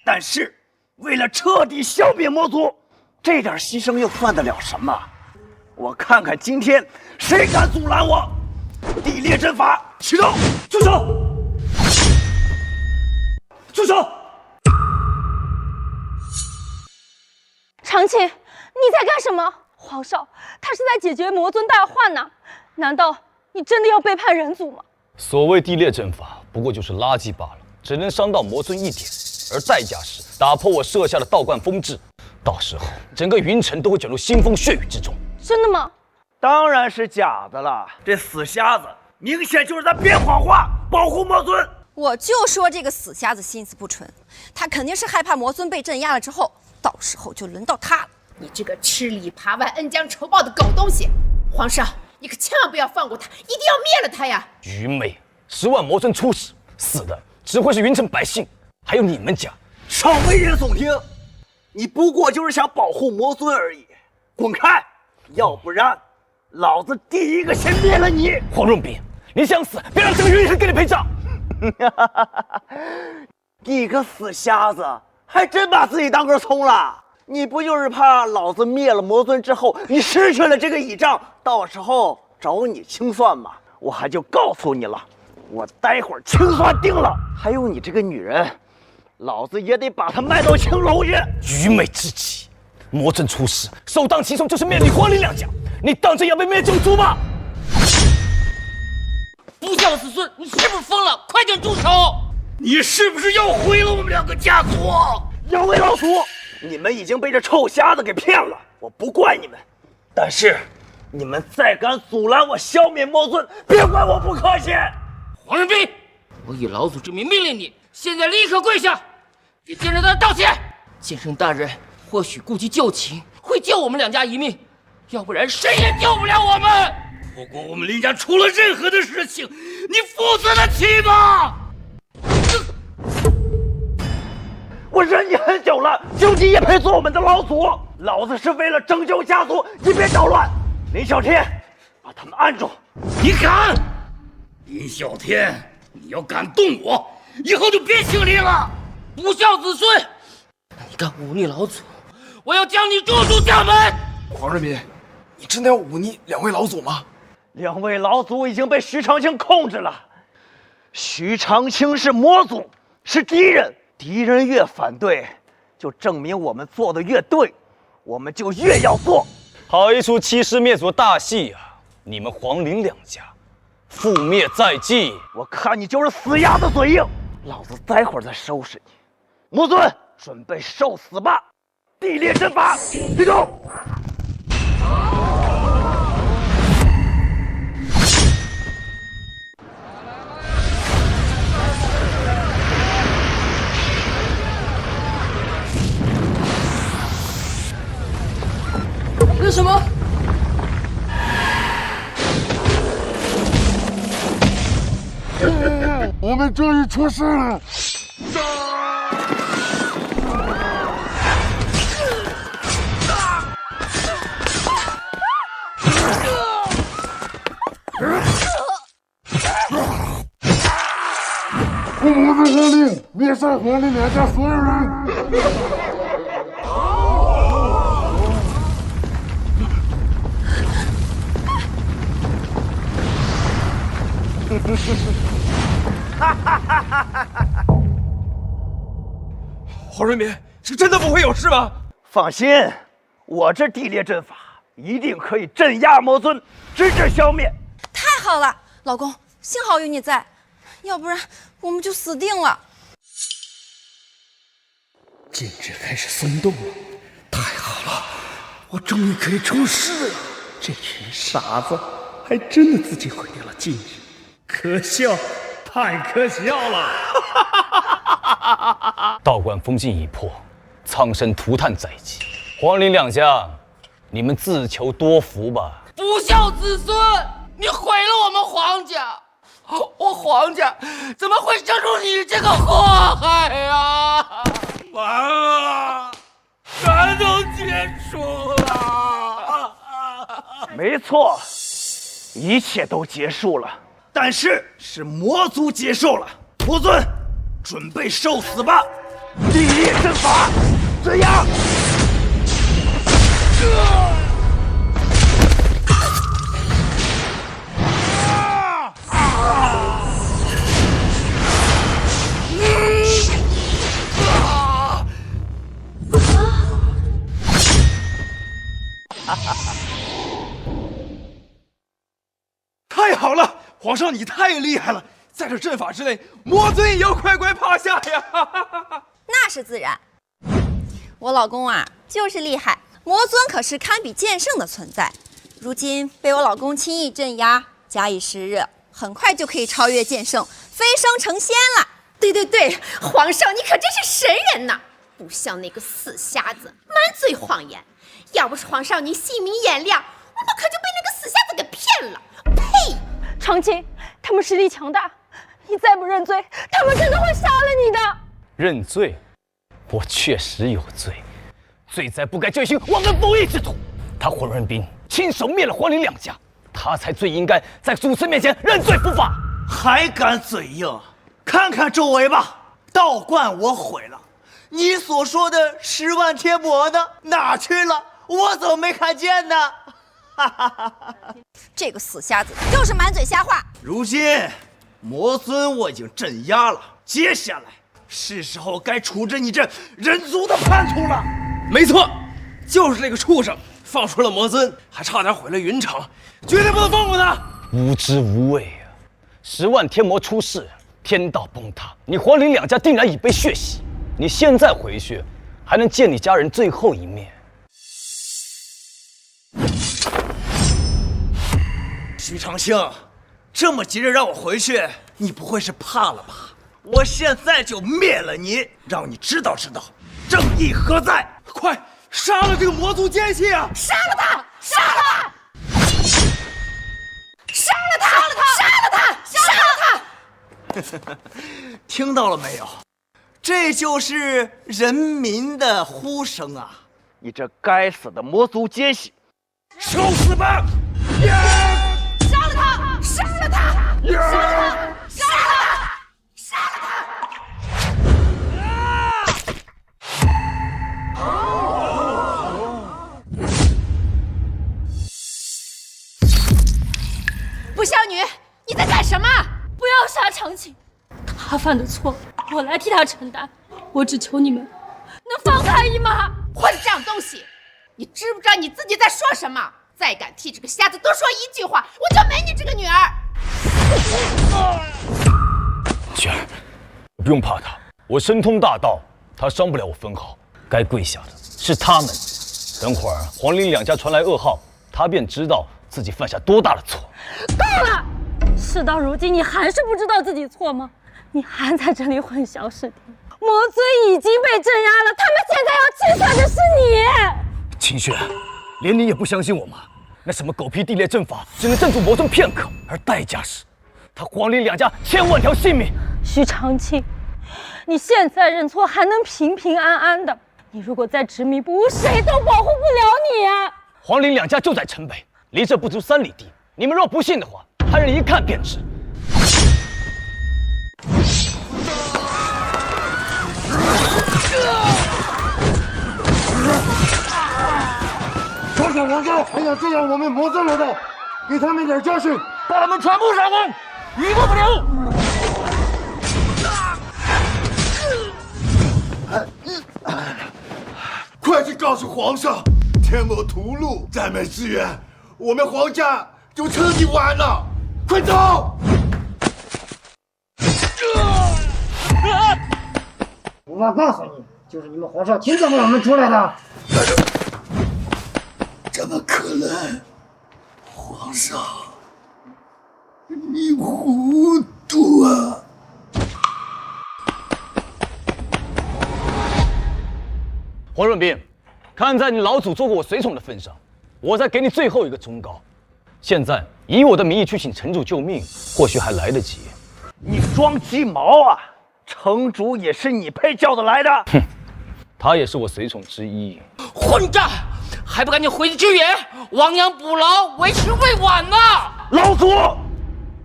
但是为了彻底消灭魔族，这点牺牲又算得了什么？我看看今天谁敢阻拦我！地裂阵法启动！住手！住手！长卿，你在干什么？皇少，他是在解决魔尊大患呢。难道你真的要背叛人族吗？所谓地裂阵法，不过就是垃圾罢了，只能伤到魔尊一点，而代价是打破我设下的道观风制。到时候，整个云城都会卷入腥风血雨之中。真的吗？当然是假的了。这死瞎子明显就是在编谎话，保护魔尊。我就说这个死瞎子心思不纯，他肯定是害怕魔尊被镇压了之后，到时候就轮到他了。你这个吃里扒外、恩将仇报的狗东西！皇上，你可千万不要放过他，一定要灭了他呀！愚昧！10万魔尊出世，死的只会是云城百姓，还有你们家。少危言耸听！你不过就是想保护魔尊而已，滚开！要不然，老子第一个先灭了你！黄润斌，你想死，别让整个云城给你陪葬！你个死瞎子，还真把自己当根葱了！你不就是怕老子灭了魔尊之后，你失去了这个倚仗，到时候找你清算吗？我还就告诉你了，我待会儿清算定了。还有你这个女人，老子也得把她卖到青楼去！愚昧之极！魔尊出世，首当其冲就是灭你黄陵两家，你当真要被灭九族吗？不孝子孙，你是不是疯了？快点住手！你是不是要毁了我们两个家族？两位老祖，你们已经被这臭瞎子给骗了，我不怪你们。但是，你们再敢阻拦我消灭魔尊，别怪我不客气。黄仁斌，我以老祖之名命令你，现在立刻跪下，给剑圣大人道歉。剑圣大人或许顾及旧情，会救我们两家一命，要不然谁也救不了我们。如果我们林家出了任何的事情，你负责得起吗？我忍你很久了，就你也配做我们的老祖？老子是为了拯救家族，你别捣乱。林小天，把他们按住！你敢？林小天，你要敢动我，以后就别姓林了！不孝子孙，你敢忤逆老祖，我要将你逐出家门！黄仁斌，你真的要忤逆两位老祖吗？两位老祖已经被徐长卿控制了。徐长卿是魔祖，是敌人。敌人越反对，就证明我们做的越对，我们就越要做。好一出欺师灭祖大戏啊！你们黄林两家，覆灭在即。我看你就是死鸭子嘴硬，老子待会儿再收拾你。魔尊，准备受死吧！地裂阵法，立功！为什么？我们终于出事了！我们合令灭杀黄林两家所有人。黄仁斌，是真的不会有事吧？放心，我这地裂阵法一定可以镇压魔尊，直至消灭。太好了，老公，幸好有你在，要不然我们就死定了。禁制开始松动了，太好了，我终于可以出世了。这群傻子还真的自己毁掉了禁制，可笑，太可笑了！道观封禁已破，苍生涂炭在即。黄林两家，你们自求多福吧。不孝子孙，你毁了我们黄家，我黄家怎么会生出你这个祸害呀？完了，全都结束了。没错，一切都结束了，但是魔族结束了。魔尊，准备受死吧！地裂阵法，镇压！太好了，皇上你太厉害了！在这阵法之内，魔尊也要乖乖趴下呀！那是自然，我老公啊就是厉害，魔尊可是堪比剑圣的存在。如今被我老公轻易镇压，假以时日，很快就可以超越剑圣，飞升成仙了。对对对，皇上你可真是神人呐！不像那个死瞎子，满嘴谎言。要不是皇上您细明眼亮，我们可就被那个死瞎子给骗了。呸！长青，他们实力强大，你再不认罪，他们真的会杀了你的。认罪？我确实有罪，罪在不该追寻忘恩负义之徒。他黄仁斌亲手灭了黄林两家，他才最应该在祖师面前认罪伏法。还敢嘴硬？看看周围吧，道观我毁了，你所说的10万天魔呢？哪去了？我怎么没看见呢？这个死瞎子又是满嘴瞎话。如今魔尊我已经镇压了，接下来是时候该处置你这人族的叛徒了。没错，就是这个畜生放出了魔尊，还差点毁了云城，绝对不能放过他。无知无畏啊！ 10万天魔出世，天道崩塌，你皇陵两家定然已被血洗。你现在回去，还能见你家人最后一面。徐长兴，这么急着让我回去，你不会是怕了吧？我现在就灭了你，让你知道知道正义何在！快杀了这个魔族奸细啊！杀了他！杀了他！杀了他！杀了他！杀了他！听到了没有？这就是人民的呼声啊！你这该死的魔族奸细，受死吧！杀了他！杀了他！杀了他！杀了他！杀了不孝女，你在干什么？不要杀长青，他犯的错，我来替他承担。我只求你们能放开姨妈。混账东西！你知不知道你自己在说什么？再敢替这个瞎子多说一句话，我就没你这个女儿！娟儿，不用怕他，我神通大道，他伤不了我分毫。该跪下的是他们。等会儿皇陵两家传来噩耗，他便知道自己犯下多大的错。够了！事到如今，你还是不知道自己错吗？你还在这里混淆视听。魔尊已经被镇压了，他们现在要清算的是你。秦雪，连你也不相信我吗？那什么狗屁地裂阵法只能镇住魔尊片刻，而代价是，他皇陵两家千万条性命。徐长卿，你现在认错还能平平安安的，你如果再执迷不悟，谁都保护不了你啊！皇陵两家就在城北，离这不足3里地。你们若不信的话，他人一看便知。朝鲜王家还想这样我们魔尊来的，给他们点教训，把他们全部杀光，一个不留。快去告诉皇上，天魔屠戮，再没支援，我们皇家就彻底完了。快走！我妈告诉你，就是你们皇上亲自为我们出来的。怎么可能？皇上，你糊涂啊！黄润斌，看在你老祖做过我随从的份上，我再给你最后一个忠告。现在以我的名义去请城主救命，或许还来得及。你装鸡毛啊！城主也是你配叫得来的。哼，他也是我随从之一。混账！还不赶紧回去支援，亡羊补牢，为时未晚呐！老祖，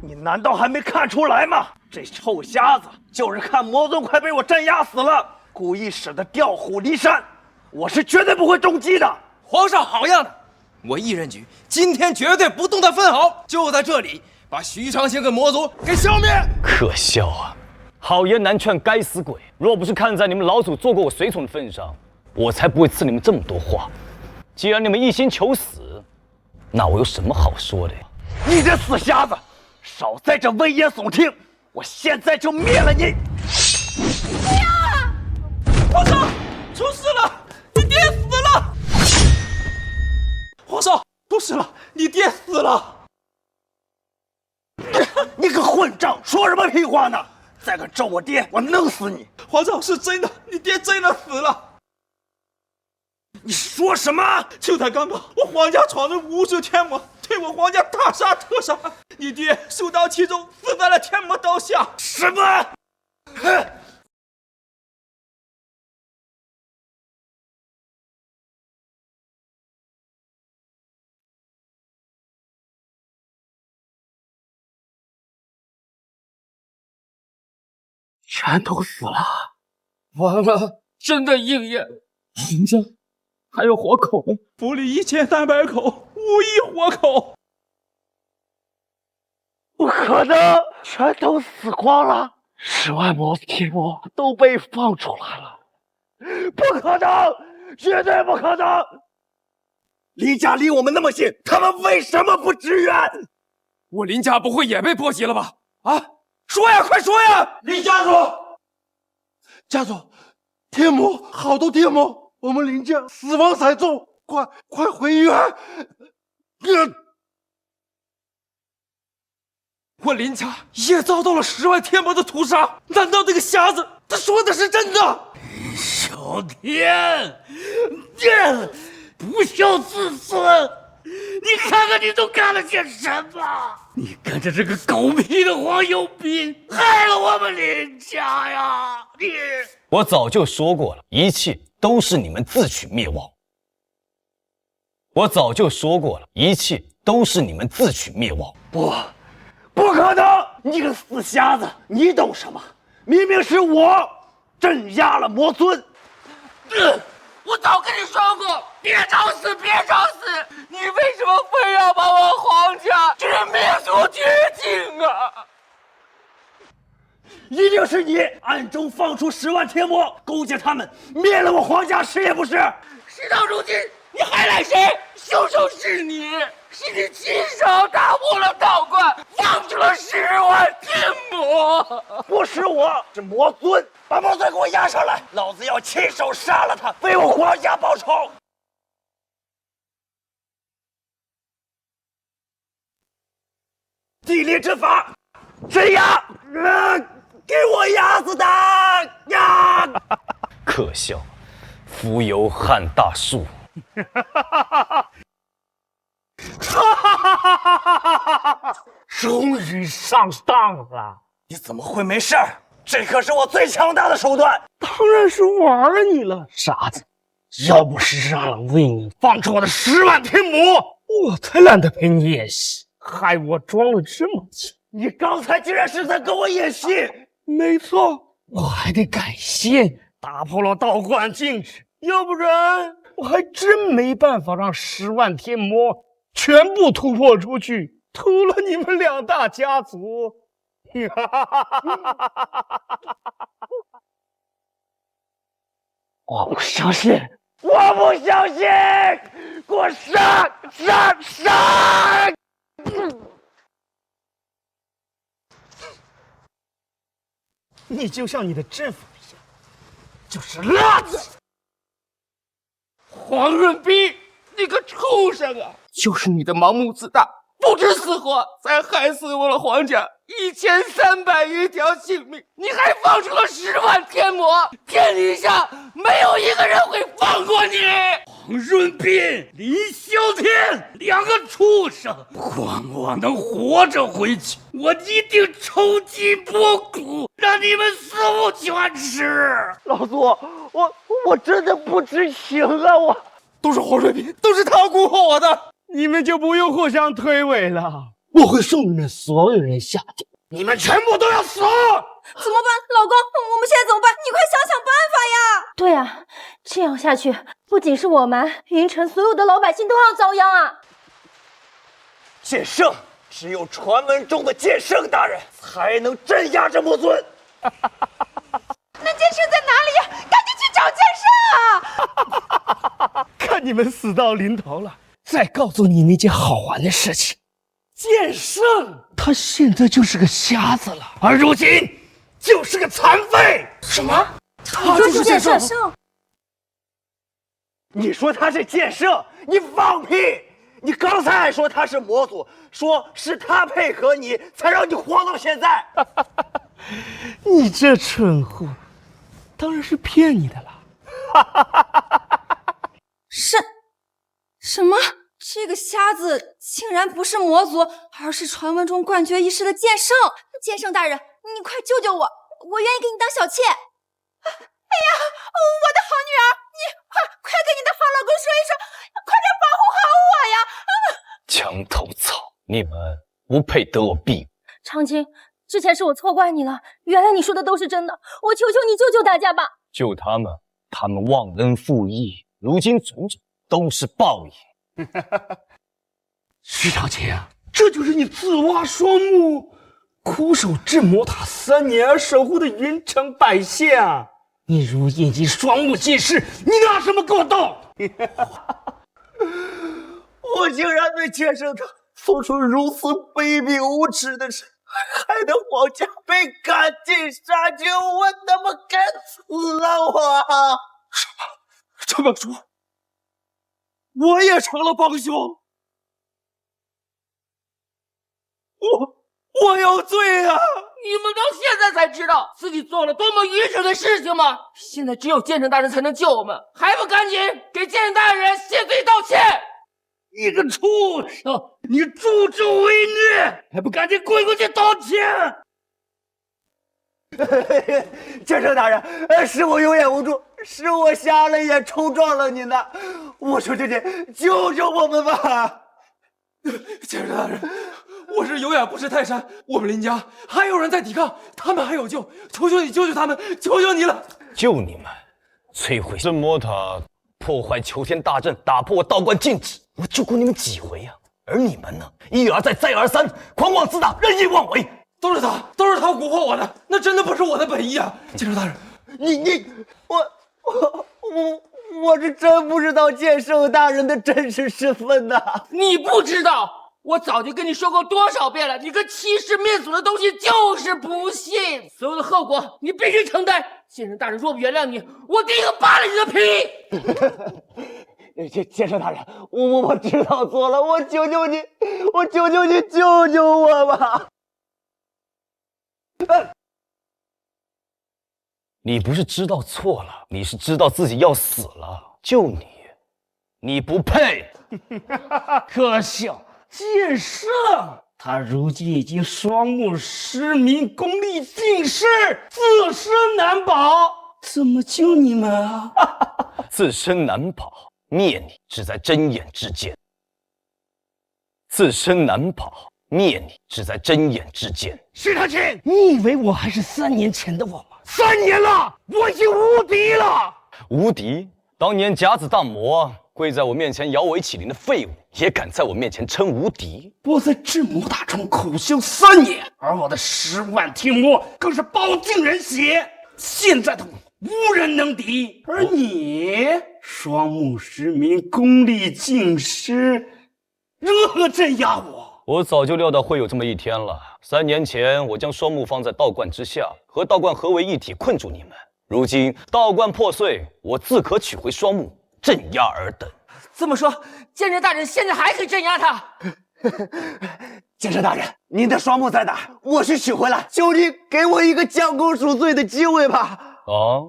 你难道还没看出来吗？这臭瞎子就是看魔尊快被我镇压死了，故意使得调虎离山。我是绝对不会中计的。皇上好样的！我一人局今天绝对不动他分毫，就在这里把徐长卿跟魔族给消灭。可笑啊！好言难劝该死鬼！若不是看在你们老祖做过我随从的份上，我才不会赐你们这么多话。既然你们一心求死，那我有什么好说的呀？你这死瞎子，少在这危言耸听！我现在就灭了你！不要啊！皇上，出事了！你爹死了！皇上，出事了！你爹死了！你个混账，说什么屁话呢？再敢咒我爹，我弄死你！皇上是真的，你爹真的死了！你说什么？就在刚刚，我皇家闯入无数天魔，对我皇家大杀特杀，你爹首当其冲，死在了天魔刀下。什么？哼！全都死了，完了，真的应验。皇上，还有活口，府里1300口，无一活口。不可能，全都死光了，10万魔天魔都被放出来了，不可能，绝对不可能！林家离我们那么近，他们为什么不支援？我林家不会也被波及了吧？啊，说呀，快说呀！林家主，家主，天魔，好多天魔，我们林家死亡惨重，快回援！我林家也遭到了10万天魔的屠杀，难道那个瞎子他说的是真的？小天，不孝子孙！你看看你都干了些什么？你跟着这个狗屁的黄有斌，害了我们林家呀！我早就说过了，一切都是你们自取灭亡。我早就说过了，一切都是你们自取灭亡。不可能！你个死瞎子，你懂什么？明明是我镇压了魔尊。我早跟你说过，别找死，别找死！你为什么非要把我皇家置灭族绝境啊？一定是你暗中放出10万天魔，勾结他们灭了我皇家，是也不是？事到如今，你还赖谁？凶手是你，是你亲手打破了道观，放出了10万天魔。不是我，是魔尊。把魔尊给我押上来，老子要亲手杀了他，为我皇家报仇。地裂之法，镇压！给我鸭子打呀！可笑，蜉蝣撼大树。终于上当了！你怎么会没事儿？这可是我最强大的手段。当然是玩了你了，傻子！要不是让了为你放出我的10万天魔，我才懒得陪你演戏，害我装了这么久。你刚才竟然是在跟我演戏！没错，我还得感谢你打破了道观禁止，要不然我还真没办法让10万天魔全部突破出去，屠了你们2大家族。我不相信！我不相信！给我杀！杀！杀！你就像你的阵法一样，就是垃圾！黄润斌，你个畜生啊！就是你的盲目自大，不知死活，才害死我了皇家1300余条性命。你还放出了10万天魔，天底下没有一个人会放过你！黄润斌、林啸天2个畜生，管我能活着回去，我一定抽筋剥骨，让你们死无全尸！老祖，我真的不知情啊！都是黄润斌，都是他蛊惑我的，你们就不用互相推诿了。我会送你们所有人下地，你们全部都要死！怎么办，老公？我们现在怎么办？你快想想办法呀！对啊，这样下去，不仅是我们云城所有的老百姓都要遭殃啊！剑圣，只有传闻中的剑圣大人才能镇压这魔尊。那剑圣在哪里呀？赶紧去找剑圣啊！看你们死到临头了，再告诉你那件好玩的事情。剑圣他现在就是个瞎子了，而如今就是个残废。什么？他就是剑圣？你说他是剑圣？你放屁！你刚才还说他是魔族，说是他配合你，才让你活到现在。你这蠢货，当然是骗你的了。什么？这个瞎子竟然不是魔族，而是传闻中冠绝一世的剑圣！剑圣大人，你快救救我，我愿意给你当小妾。哎呀，我的好女儿，你快跟你的好老公说一说，快点保护好我呀！墙头草，你们不配得我庇护。长青，之前是我错怪你了，原来你说的都是真的，我求求你救救大家吧！救他们，他们忘恩负义，如今种种都是报应。徐长青，这就是你自挖双目，苦守镇魔塔3年而守护的云城百姓啊！你如今已经双目尽失，你拿什么跟我斗？我竟然对剑圣他做出如此卑鄙无耻的事，害得皇家被赶尽杀绝，我他妈该死了！我这么说，我也成了帮凶，我有罪啊！你们到现在才知道自己做了多么愚蠢的事情吗？现在只有剑圣大人才能救我们，还不赶紧给剑圣大人谢罪道歉！你个畜生！你助纣为虐，还不赶紧跪过去道歉！剑圣大人，是我有眼无珠，是我瞎了眼冲撞了您的，我求求您救救我们吧！剑圣大人，我是有眼不识泰山，我们林家还有人在抵抗，他们还有救，求求你救救他们，求求你了！救你们，摧毁镇魔塔，破坏求天大阵，打破我道观禁止，我救过你们几回啊？而你们呢，一而再，再而三，狂妄自大，任意妄为。都是他蛊惑我的，那真的不是我的本意啊！剑圣大人，我是真不知道剑圣大人的真实身份呐！你不知道，我早就跟你说过多少遍了，你个欺师灭祖的东西就是不信，所有的后果你必须承担。剑圣大人若不原谅你，我第一个扒了你的皮！剑圣大人，我知道错了，我求求你，救救我吧！你不是知道错了，你是知道自己要死了。救你，你不配。可笑，剑圣他如今已经双目失明，功力尽失，自身难保，怎么救你们啊？自身难保，灭你只在睁眼之间。自身难保，灭你只在睁眼之间。徐长青，你以为我还是3年前的我吗？3年了，我已经无敌了。无敌？当年甲子大魔跪在我面前摇尾乞怜的废物，也敢在我面前称无敌？我在镇魔塔中苦修3年，而我的10万天魔更是饱经人血，现在的我无人能敌。而你双目失明，功力尽失，如何镇压我？我早就料到会有这么一天了。3年前，我将双目放在道观之下，和道观合为一体，困住你们。如今道观破碎，我自可取回双目，镇压尔等。这么说，剑圣大人现在还可以镇压他？剑圣大人，您的双目在哪？我去取回来，求您给我一个将功赎罪的机会吧！啊，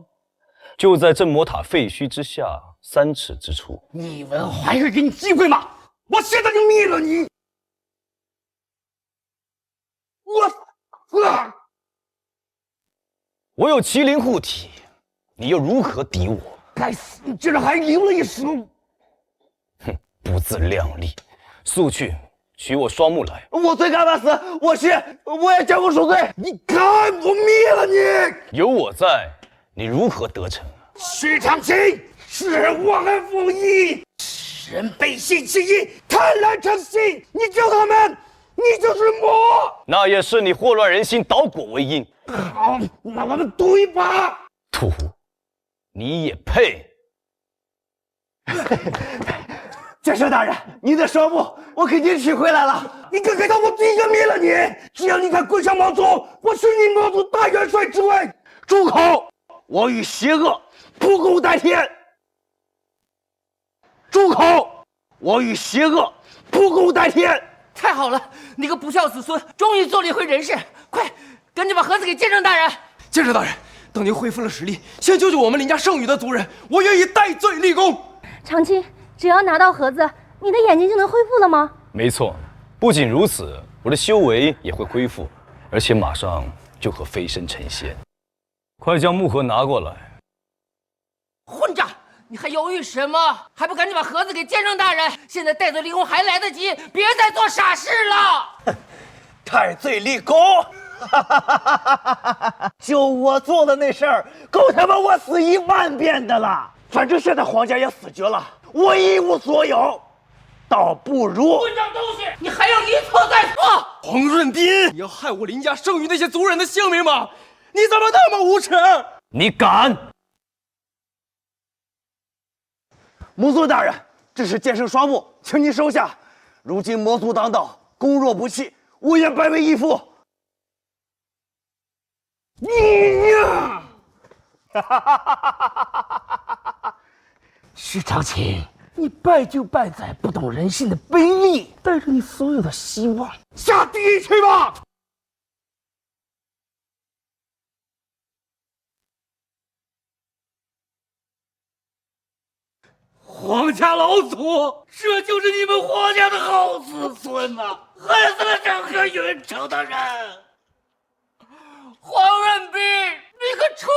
就在镇魔塔废墟之下3尺之处。你以为我还会给你机会吗？我现在就灭了你！我有麒麟护体，你又如何敌我？该死，你居然还留了一手！哼，不自量力！速去取我双目来！我罪该万死，我也将功赎罪！你敢，我灭了你！有我在，你如何得逞？徐长青，世人忘恩负义，世人背信弃义，贪婪成性，你救他们，你就是魔！那也是你祸乱人心，导果为因。好，那我们赌一把。赌？你也配？剑圣大人，您的双目我肯定取回来了。你敢给他，我第一个灭了你！只要你敢跪下毛族，我许你毛族大元帅之位。住口！我与邪恶不共戴天。住口！我与邪恶不共戴天。太好了，你个不孝子孙，终于做了一回人事！快，赶紧把盒子给剑圣大人！剑圣大人，等您恢复了实力，先救救我们林家剩余的族人，我愿意戴罪立功。长青，只要拿到盒子，你的眼睛就能恢复了吗？没错，不仅如此，我的修为也会恢复，而且马上就可飞升成仙。快将木盒拿过来！混账！你还犹豫什么？还不赶紧把盒子给剑圣大人！现在戴罪立功还来得及，别再做傻事了！戴罪立功？就我做的那事儿，够他妈我死1万遍的了。反正现在皇家也死绝了，我一无所有，倒不如……混账东西！你还要一错再错！黄润斌，你要害我林家剩余那些族人的性命吗？你怎么那么无耻？你敢！魔族大人，这是剑圣双目，请您收下。如今魔族当道，攻弱不弃，我愿拜为义父。你呀！徐长卿，你败就败在不懂人性的卑劣，带着你所有的希望下地狱去吧！皇家老祖，这就是你们皇家的好子孙呐、害死了整个云城的人！黄润斌，你个畜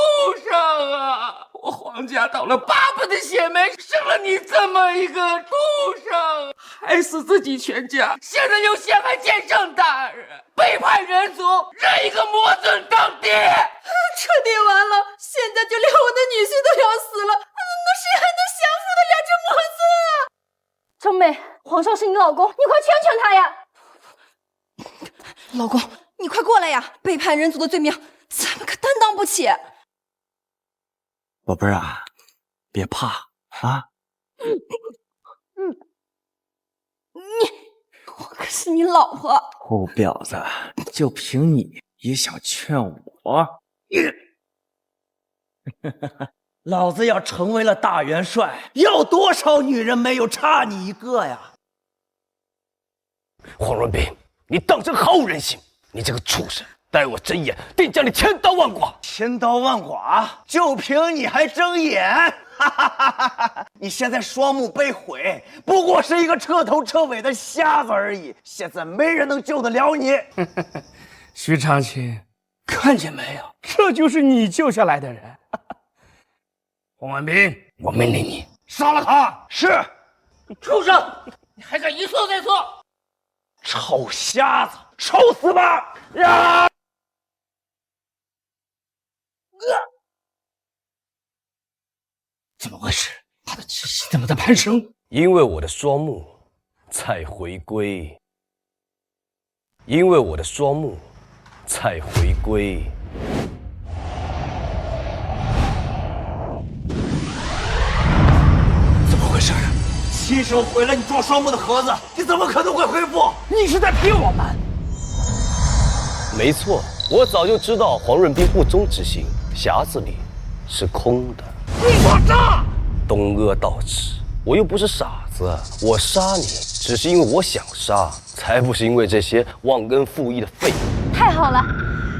生啊！我皇家倒了8辈的血霉，生了你这么一个畜生，害死自己全家，现在又陷害剑圣大人，背叛人族，认一个魔尊当爹！彻底完了，现在就连我的女婿都要死了，那谁还能降服得了这魔尊啊？成美，皇上是你老公，你快劝劝他呀！老公，你快过来呀！背叛人族的罪名，咱们可担当不起。宝贝儿啊，别怕啊！我可是你老婆。臭婊子，就凭你也想劝我？老子要成为了大元帅，要多少女人没有，差你一个呀！黄润斌，你当真毫无人性！你这个畜生，待我睁眼，定将你千刀万剐！千刀万剐，就凭你还睁眼？你现在双目被毁，不过是一个彻头彻尾的瞎子而已。现在没人能救得了你。徐长卿，看见没有？这就是你救下来的人。黄文斌，我命令你杀了他！是。你畜生，你还敢一错再错！臭瞎子，臭死吧！呀！怎么回事？他的气息怎么在攀升？因为我的双目在回归，因为我的双目在回归。怎么回事？亲手毁了你装双目的盒子，你怎么可能会恢复？你是在骗我们？没错，我早就知道黄润斌不忠之心，匣子里是空的。你给我炸！东阿倒置，我又不是傻子，我杀你只是因为我想杀，才不是因为这些忘恩负义的废物。太好了，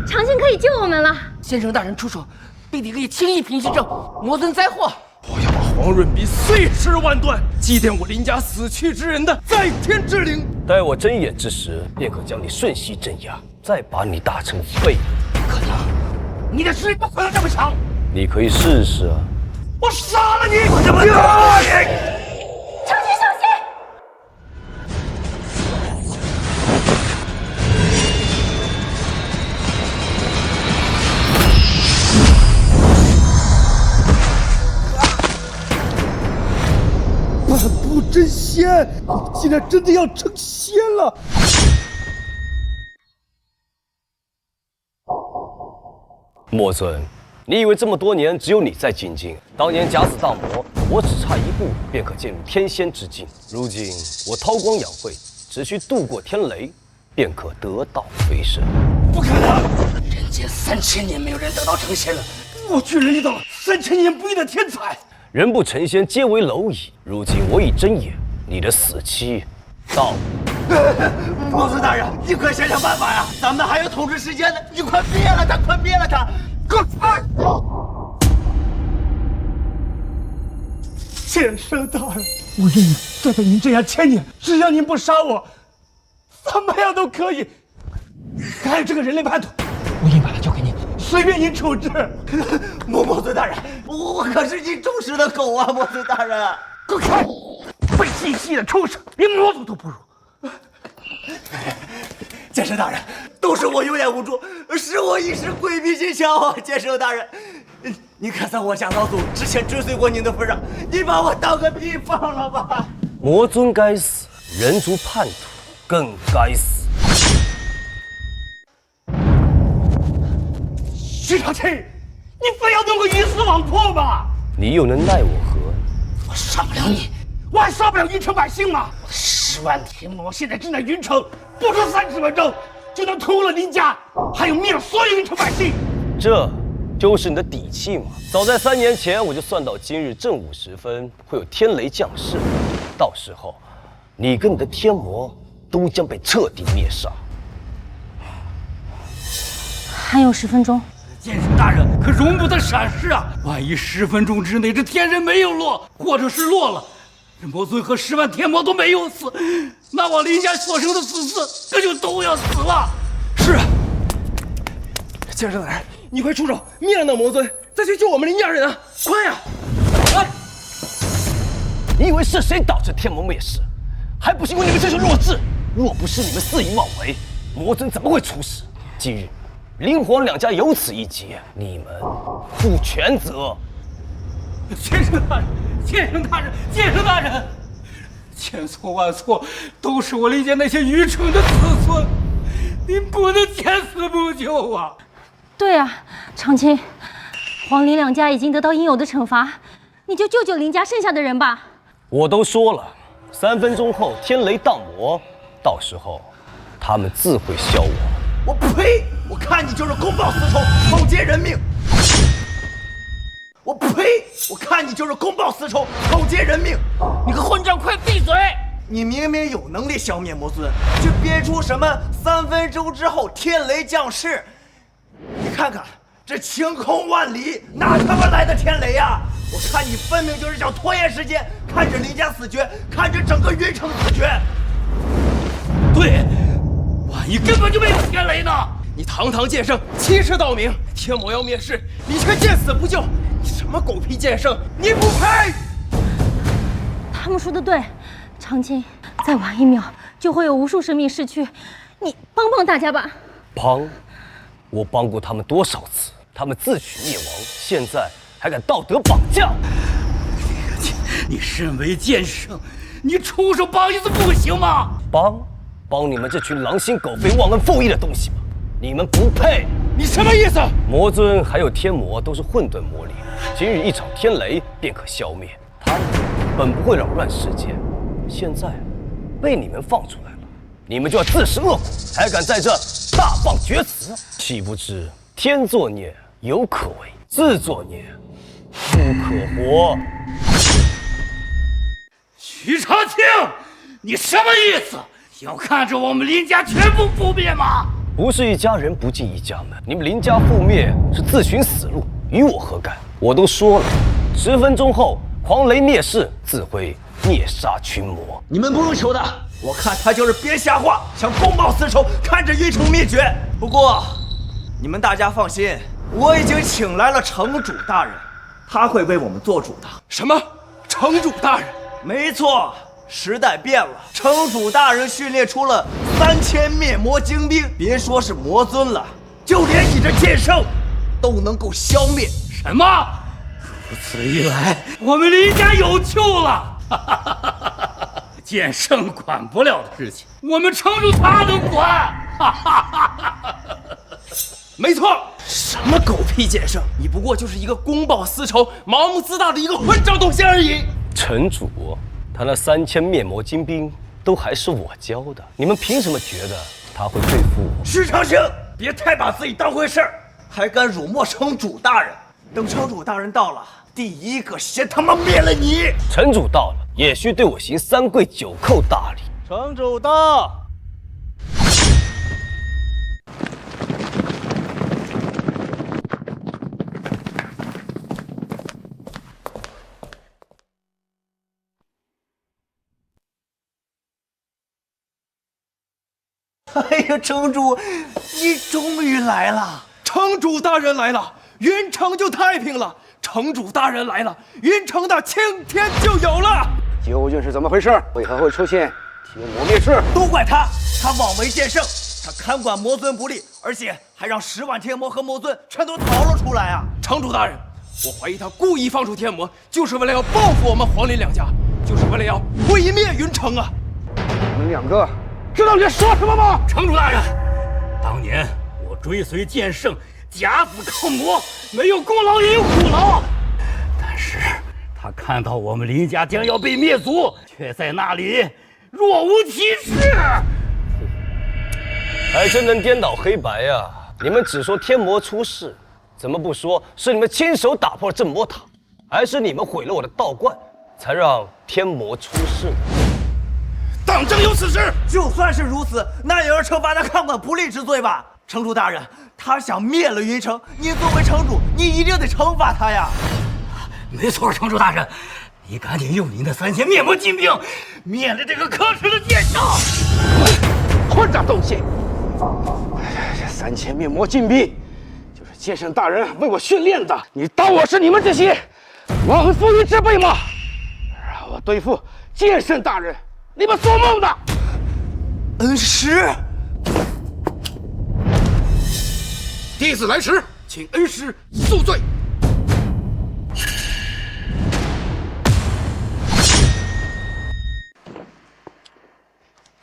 长卿可以救我们了。先生大人出手，弟弟可以轻易平息这魔尊灾祸。我要把黄润斌碎尸万段，祭奠我林家死去之人的在天之灵。待我睁眼之时，便可将你瞬息镇压，再把你打成废物。不可能，你的实力不可能这么强。你可以试试啊！我杀了你！我他妈打你！长卿小心！半步真仙，你竟然真的要成仙了！魔尊，你以为这么多年只有你在精进？当年假死大魔，我只差一步便可进入天仙之境。如今我韬光养晦，只需渡过天雷，便可得道飞升。不可能！人间3000年没有人得道成仙了，我居然遇到了3000年不遇的天才。人不成仙皆为蝼蚁。如今我已睁眼，你的死期到了。魔尊大人，你快想想办法呀！咱们还有统治时间呢，你快灭了他，快灭了他！快！剑圣大人，我愿意再被您这样1000年，只要您不杀我，怎么样都可以。还有这个人类叛徒，我愿意把他交给您，随便您处置。魔尊大人，我可是你忠实的狗啊！魔尊大人，滚开！笨兮兮的畜生，连魔族都不如。剑圣大人，都是我有眼无珠，是我一时鬼迷心窍啊！剑圣大人，你看在我家老祖之前追随过您的份上，你把我当个屁放了吧！魔尊该死，人族叛徒更该死。徐长卿，你非要弄个鱼死网破吗？你又能奈我何？我杀不了你，我还杀不了云城百姓吗？10万天魔现在正在云城，不出30分钟就能屠了林家，还有灭了所有云城百姓。这就是你的底气吗？早在3年前我就算到今日正午时分会有天雷降世，到时候你跟你的天魔都将被彻底灭杀。还有10分钟。剑圣大人可容不得闪失啊！万一10分钟之内这天人没有落，或者是落了，这魔尊和10万天魔都没有死，那我林家所生的子嗣可就都要死了。是啊，剑圣大人，你快出手灭了那魔尊，再去救我们林家人啊！快呀！你以为是谁导致天魔灭世？还不是因为你们这群弱智！若不是你们肆意妄为，魔尊怎么会出世？今日灵皇两家有此一劫，你们负全责。剑圣大人，剑圣大人，剑圣大人，千错万错，都是我林家那些愚蠢的子孙，您不能见死不救啊！对啊，长青，皇林两家已经得到应有的惩罚，你就救救林家剩下的人吧。我都说了，3分钟后天雷荡魔，到时候他们自会消亡。我呸！我看你就是公报私仇，草菅人命！我呸！我看你就是公报私仇，草菅人命！你个混账，快闭嘴！你明明有能力消灭魔尊，却编出什么3分钟之后天雷降世。你看看这晴空万里，哪他妈来的天雷呀？我看你分明就是想拖延时间，看着林家死绝，看着整个云城死绝。对，万一根本就没有天雷呢？你堂堂剑圣，欺世盗名，天魔要灭世，你却见死不救，你什么狗屁剑圣，你不配！他们说的对，长青，再晚1秒就会有无数生命逝去，你帮帮大家吧。帮？我帮过他们多少次？他们自取灭亡，现在还敢道德绑架？你身为剑圣，你出手帮一次不行吗？帮你们这群狼心狗肺、忘恩负义的东西吗？你们不配！你什么意思？魔尊还有天魔都是混沌魔力，今日一场天雷便可消灭他们。本不会扰乱世间，现在被你们放出来了，你们就要自食恶果，还敢在这大放厥词？岂不知天作孽犹可为，自作孽不可活。徐长青，你什么意思？要看着我们林家全部覆灭吗？不是一家人不进一家门，你们林家覆灭是自寻死路，与我何干？我都说了，10分钟后狂雷灭世，自会灭杀群魔。你们不用求他，我看他就是编瞎话，想公报私仇，看着云城灭绝。不过，你们大家放心，我已经请来了城主大人，他会为我们做主的。什么？城主大人？没错。时代变了，城主大人训练出了3000灭魔精兵，别说是魔尊了，就连你这剑圣都能够消灭。什么？如此一来，我们林家有救了！剑圣管不了的事情，我们城主他能管！没错，什么狗屁剑圣，你不过就是一个公报私仇、盲目自大的一个混账东西而已。城主。他那3000灭魔精兵都还是我教的，你们凭什么觉得他会对付我？徐长兴，别太把自己当回事儿，还敢辱没城主大人！等城主大人到了，第一个先他妈灭了你！城主到了，也需对我行3跪9叩大礼。城主到。哎呀，城主，你终于来了！城主大人来了，云城就太平了。城主大人来了，云城的青天就有了。究竟是怎么回事？为何会出现天魔灭世？都怪他，他妄为剑圣，他看管魔尊不力，而且还让10万天魔和魔尊全都逃了出来啊！城主大人，我怀疑他故意放出天魔，就是为了要报复我们皇林两家，就是为了要毁灭云城啊！你们2个。知道你在说什么吗？城主大人，当年我追随剑圣甲子抗魔，没有功劳也有苦劳。但是他看到我们林家将要被灭族，却在那里若无其事。还真能颠倒黑白呀！你们只说天魔出世，怎么不说是你们亲手打破了镇魔塔，还是你们毁了我的道观，才让天魔出世呢？当真有此事？就算是如此，那也要惩罚他看管不力之罪吧。城主大人，他想灭了云城，你作为城主，你一定得惩罚他呀。没错，城主大人，你赶紧用您的3000灭魔金兵灭了这个可耻的剑圣！混账东西！这3000灭魔金兵就是剑圣大人为我训练的，你当我是你们这些忘恩负义之辈吗？让我对付剑圣大人，你们做梦的！恩师，弟子来迟，请恩师恕罪。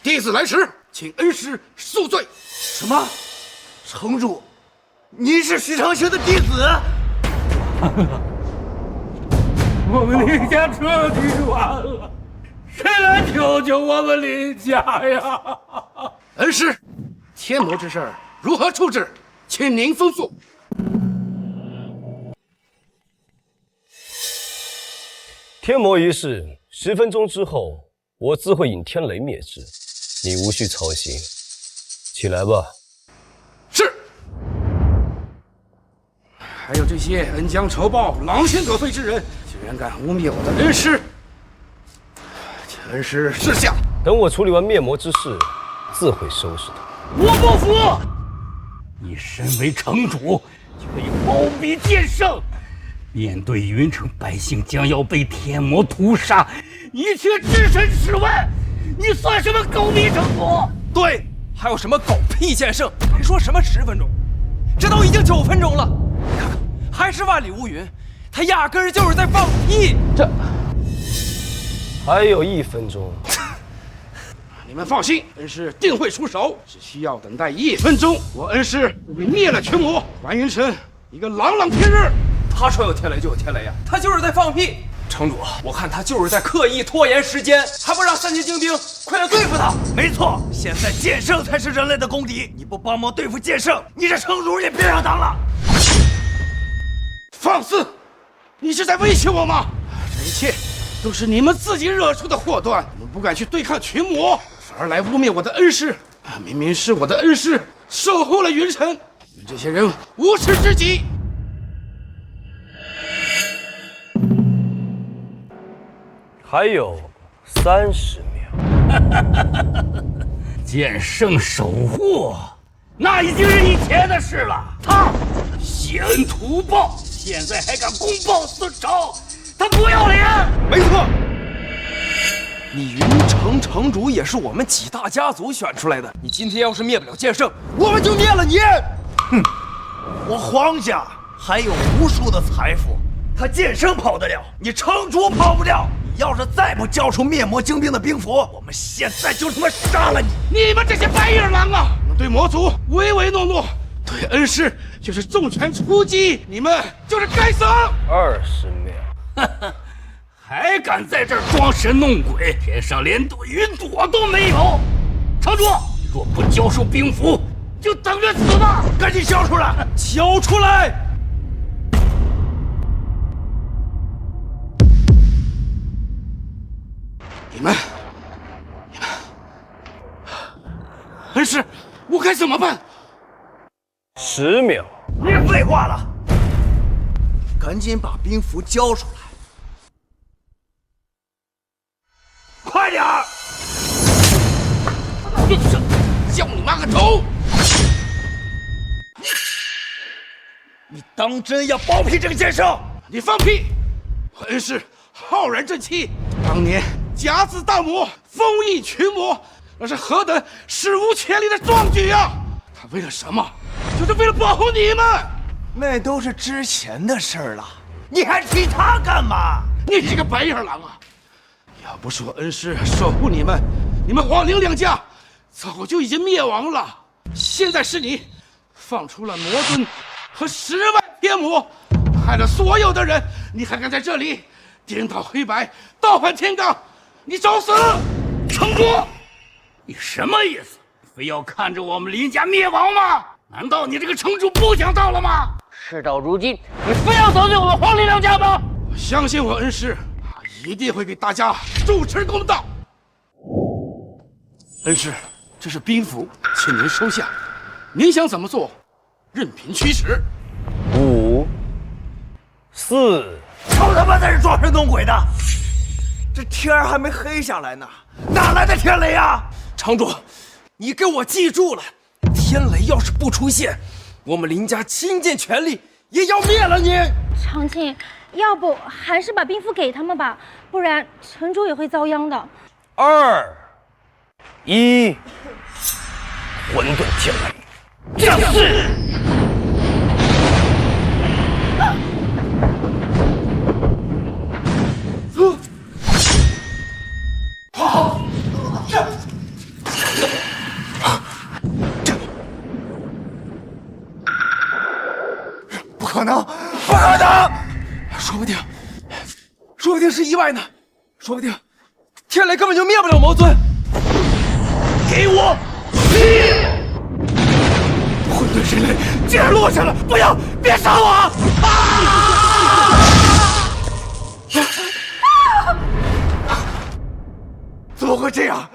弟子来迟，请恩师恕罪。什么？城主，您是徐长卿的弟子？我们林家彻底完了，谁来救救我们林家呀？恩师，天魔之事如何处置，请您吩咐。天魔一事，10分钟之后，我自会引天雷灭之，你无需操心。起来吧。是。还有这些恩将仇报、狼心狗肺之人，竟然敢污蔑我的恩师！请恩师示下。等我处理完灭魔之事，自会收拾他。我不服！你身为城主，却以包庇剑圣，面对云城百姓将要被天魔屠杀，你却置身事外，你算什么狗逼城主？对，还有什么狗屁剑圣？还说什么10分钟？这都已经9分钟了，你看看，还是万里无云，他压根儿就是在放屁。这还有1分钟。你们放心，恩师定会出手，只需要等待1分钟，我恩师会灭了群魔，还云城一个朗朗天日。他说有天雷就有天雷呀，他就是在放屁。城主，我看他就是在刻意拖延时间，还不让3000精兵快点对付他。没错，现在剑圣才是人类的公敌，你不帮忙对付剑圣，你这城主也别想当了。放肆！你是在威胁我吗？这一切都是你们自己惹出的祸端，你们不敢去对抗群魔，反而来污蔑我的恩师。明明是我的恩师守护了云城，你们这些人无耻至极！还有30秒。剑圣守护，那已经是以前的事了。他泄恩图报，现在还敢公报私仇，他不要脸！没错，你云城城主也是我们几大家族选出来的，你今天要是灭不了剑圣，我们就灭了你！哼，我皇家还有无数的财富，他剑圣跑得了，你城主跑不了。你要是再不交出灭魔精兵的兵符，我们现在就他妈杀了你！你们这些白眼狼啊！你们对魔族唯唯诺诺，对恩师就是重拳出击，你们就是该死！20秒。还敢在这儿装神弄鬼，天上连朵云朵都没有！城主，若不交出兵符，就等着死吧！赶紧交出来！交出来！你们，恩师，我该怎么办？10秒。别废话了，赶紧把兵符交出来！快点儿！叫你妈个头！你当真要包庇这个剑圣？你放屁！我恩师浩然正气，当年甲子大魔封印群魔，那是何等史无前例的壮举啊！他为了什么？就是为了保护你们。那都是之前的事儿了，你还提他干嘛？你这个白眼狼啊！要不是我恩师守护你们，你们黄陵两家早就已经灭亡了。现在是你放出了魔尊和10万天魔，害了所有的人，你还敢在这里颠倒黑白，倒换天罡？你找死！城主，你什么意思？非要看着我们林家灭亡吗？难道你这个城主不想到了吗？事到如今，你非要得罪我们皇陵两家吗？相信我，恩师，一定会给大家主持公道。恩师，这是兵符，请您收下。您想怎么做，任凭驱使。5、4，都他妈在这装神弄鬼的！这天儿还没黑下来呢，哪来的天雷啊？城主，你给我记住了，天雷要是不出现，我们林家倾尽全力也要灭了你。长青，要不还是把兵符给他们吧，不然城主也会遭殃的。2、1，混沌天雷，降世！好，不可能，不可能！说不定是意外呢，说不定天雷根本就灭不了魔尊。给我劈！混沌神雷竟然落下了！不要，别杀我！怎么会这样？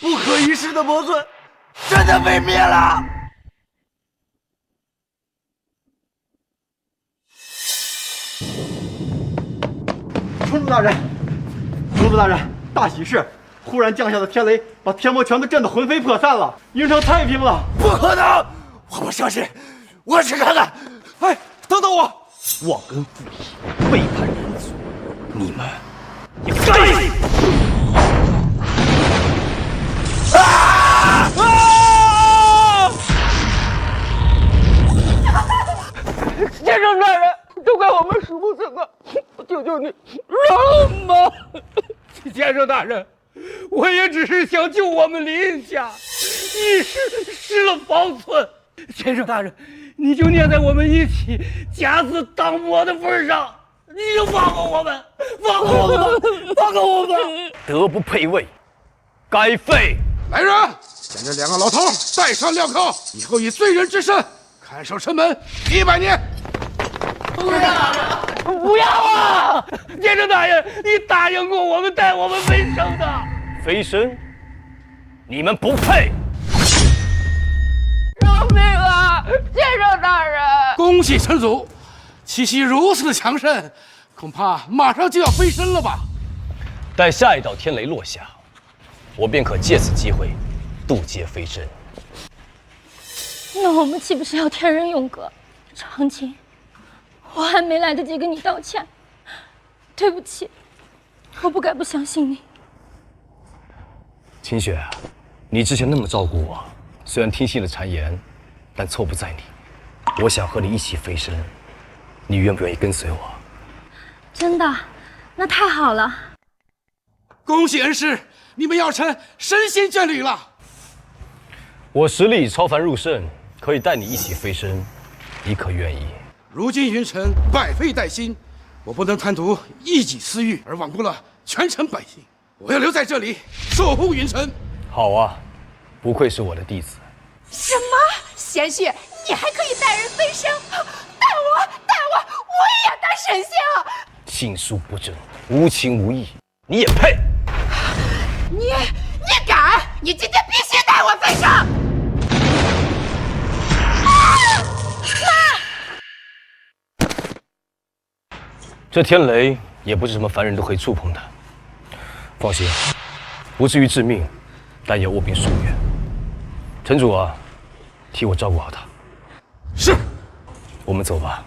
不可一世的魔尊真的被灭了！城主大人，城主大人，大喜事！忽然降下的天雷，把天魔全都震得魂飞魄散了，云城太平了！不可能！我不相信，我要去看看。哎，等等我！忘恩负义，背叛人族，你们也该死！先生大人，都怪我们鼠不曾啊！求求你，让吧！先生大人，我也只是想救我们林家，一时失了方寸。先生大人，你就念在我们一起假死当魔的份上，你就放过我们，放过我们，放过我们！德不配位，该废！来人，将这2个老头带上镣铐，以后以罪人之身看守城门100年。不要啊！先生大人，你答应过我们带我们飞升的。飞升？你们不配！饶命啊！先生大人，恭喜城主，气息如此的强盛，恐怕马上就要飞升了吧？待下一道天雷落下，我便可借此机会渡劫飞升。那我们岂不是要天人永隔？长青，我还没来得及跟你道歉，对不起，我不该不相信你。清雪，你之前那么照顾我，虽然听信了谗言，但错不在你。我想和你一起飞升，你愿不愿意跟随我？真的？那太好了！恭喜恩师，你们要成神仙眷侣了。我实力超凡入圣，可以带你一起飞升，你可愿意？如今云城百废待兴，我不能贪图一己私欲而罔顾了全城百姓。我要留在这里守护云城。好啊，不愧是我的弟子。什么？贤婿，你还可以带人飞升？带我，我也要当神仙啊！性术不正，无情无义，你也配？你敢？你今天必须带我飞升！这天雷也不是什么凡人都可以触碰的。放心，不至于致命，但也卧病数月。城主啊，替我照顾好他。是。我们走吧。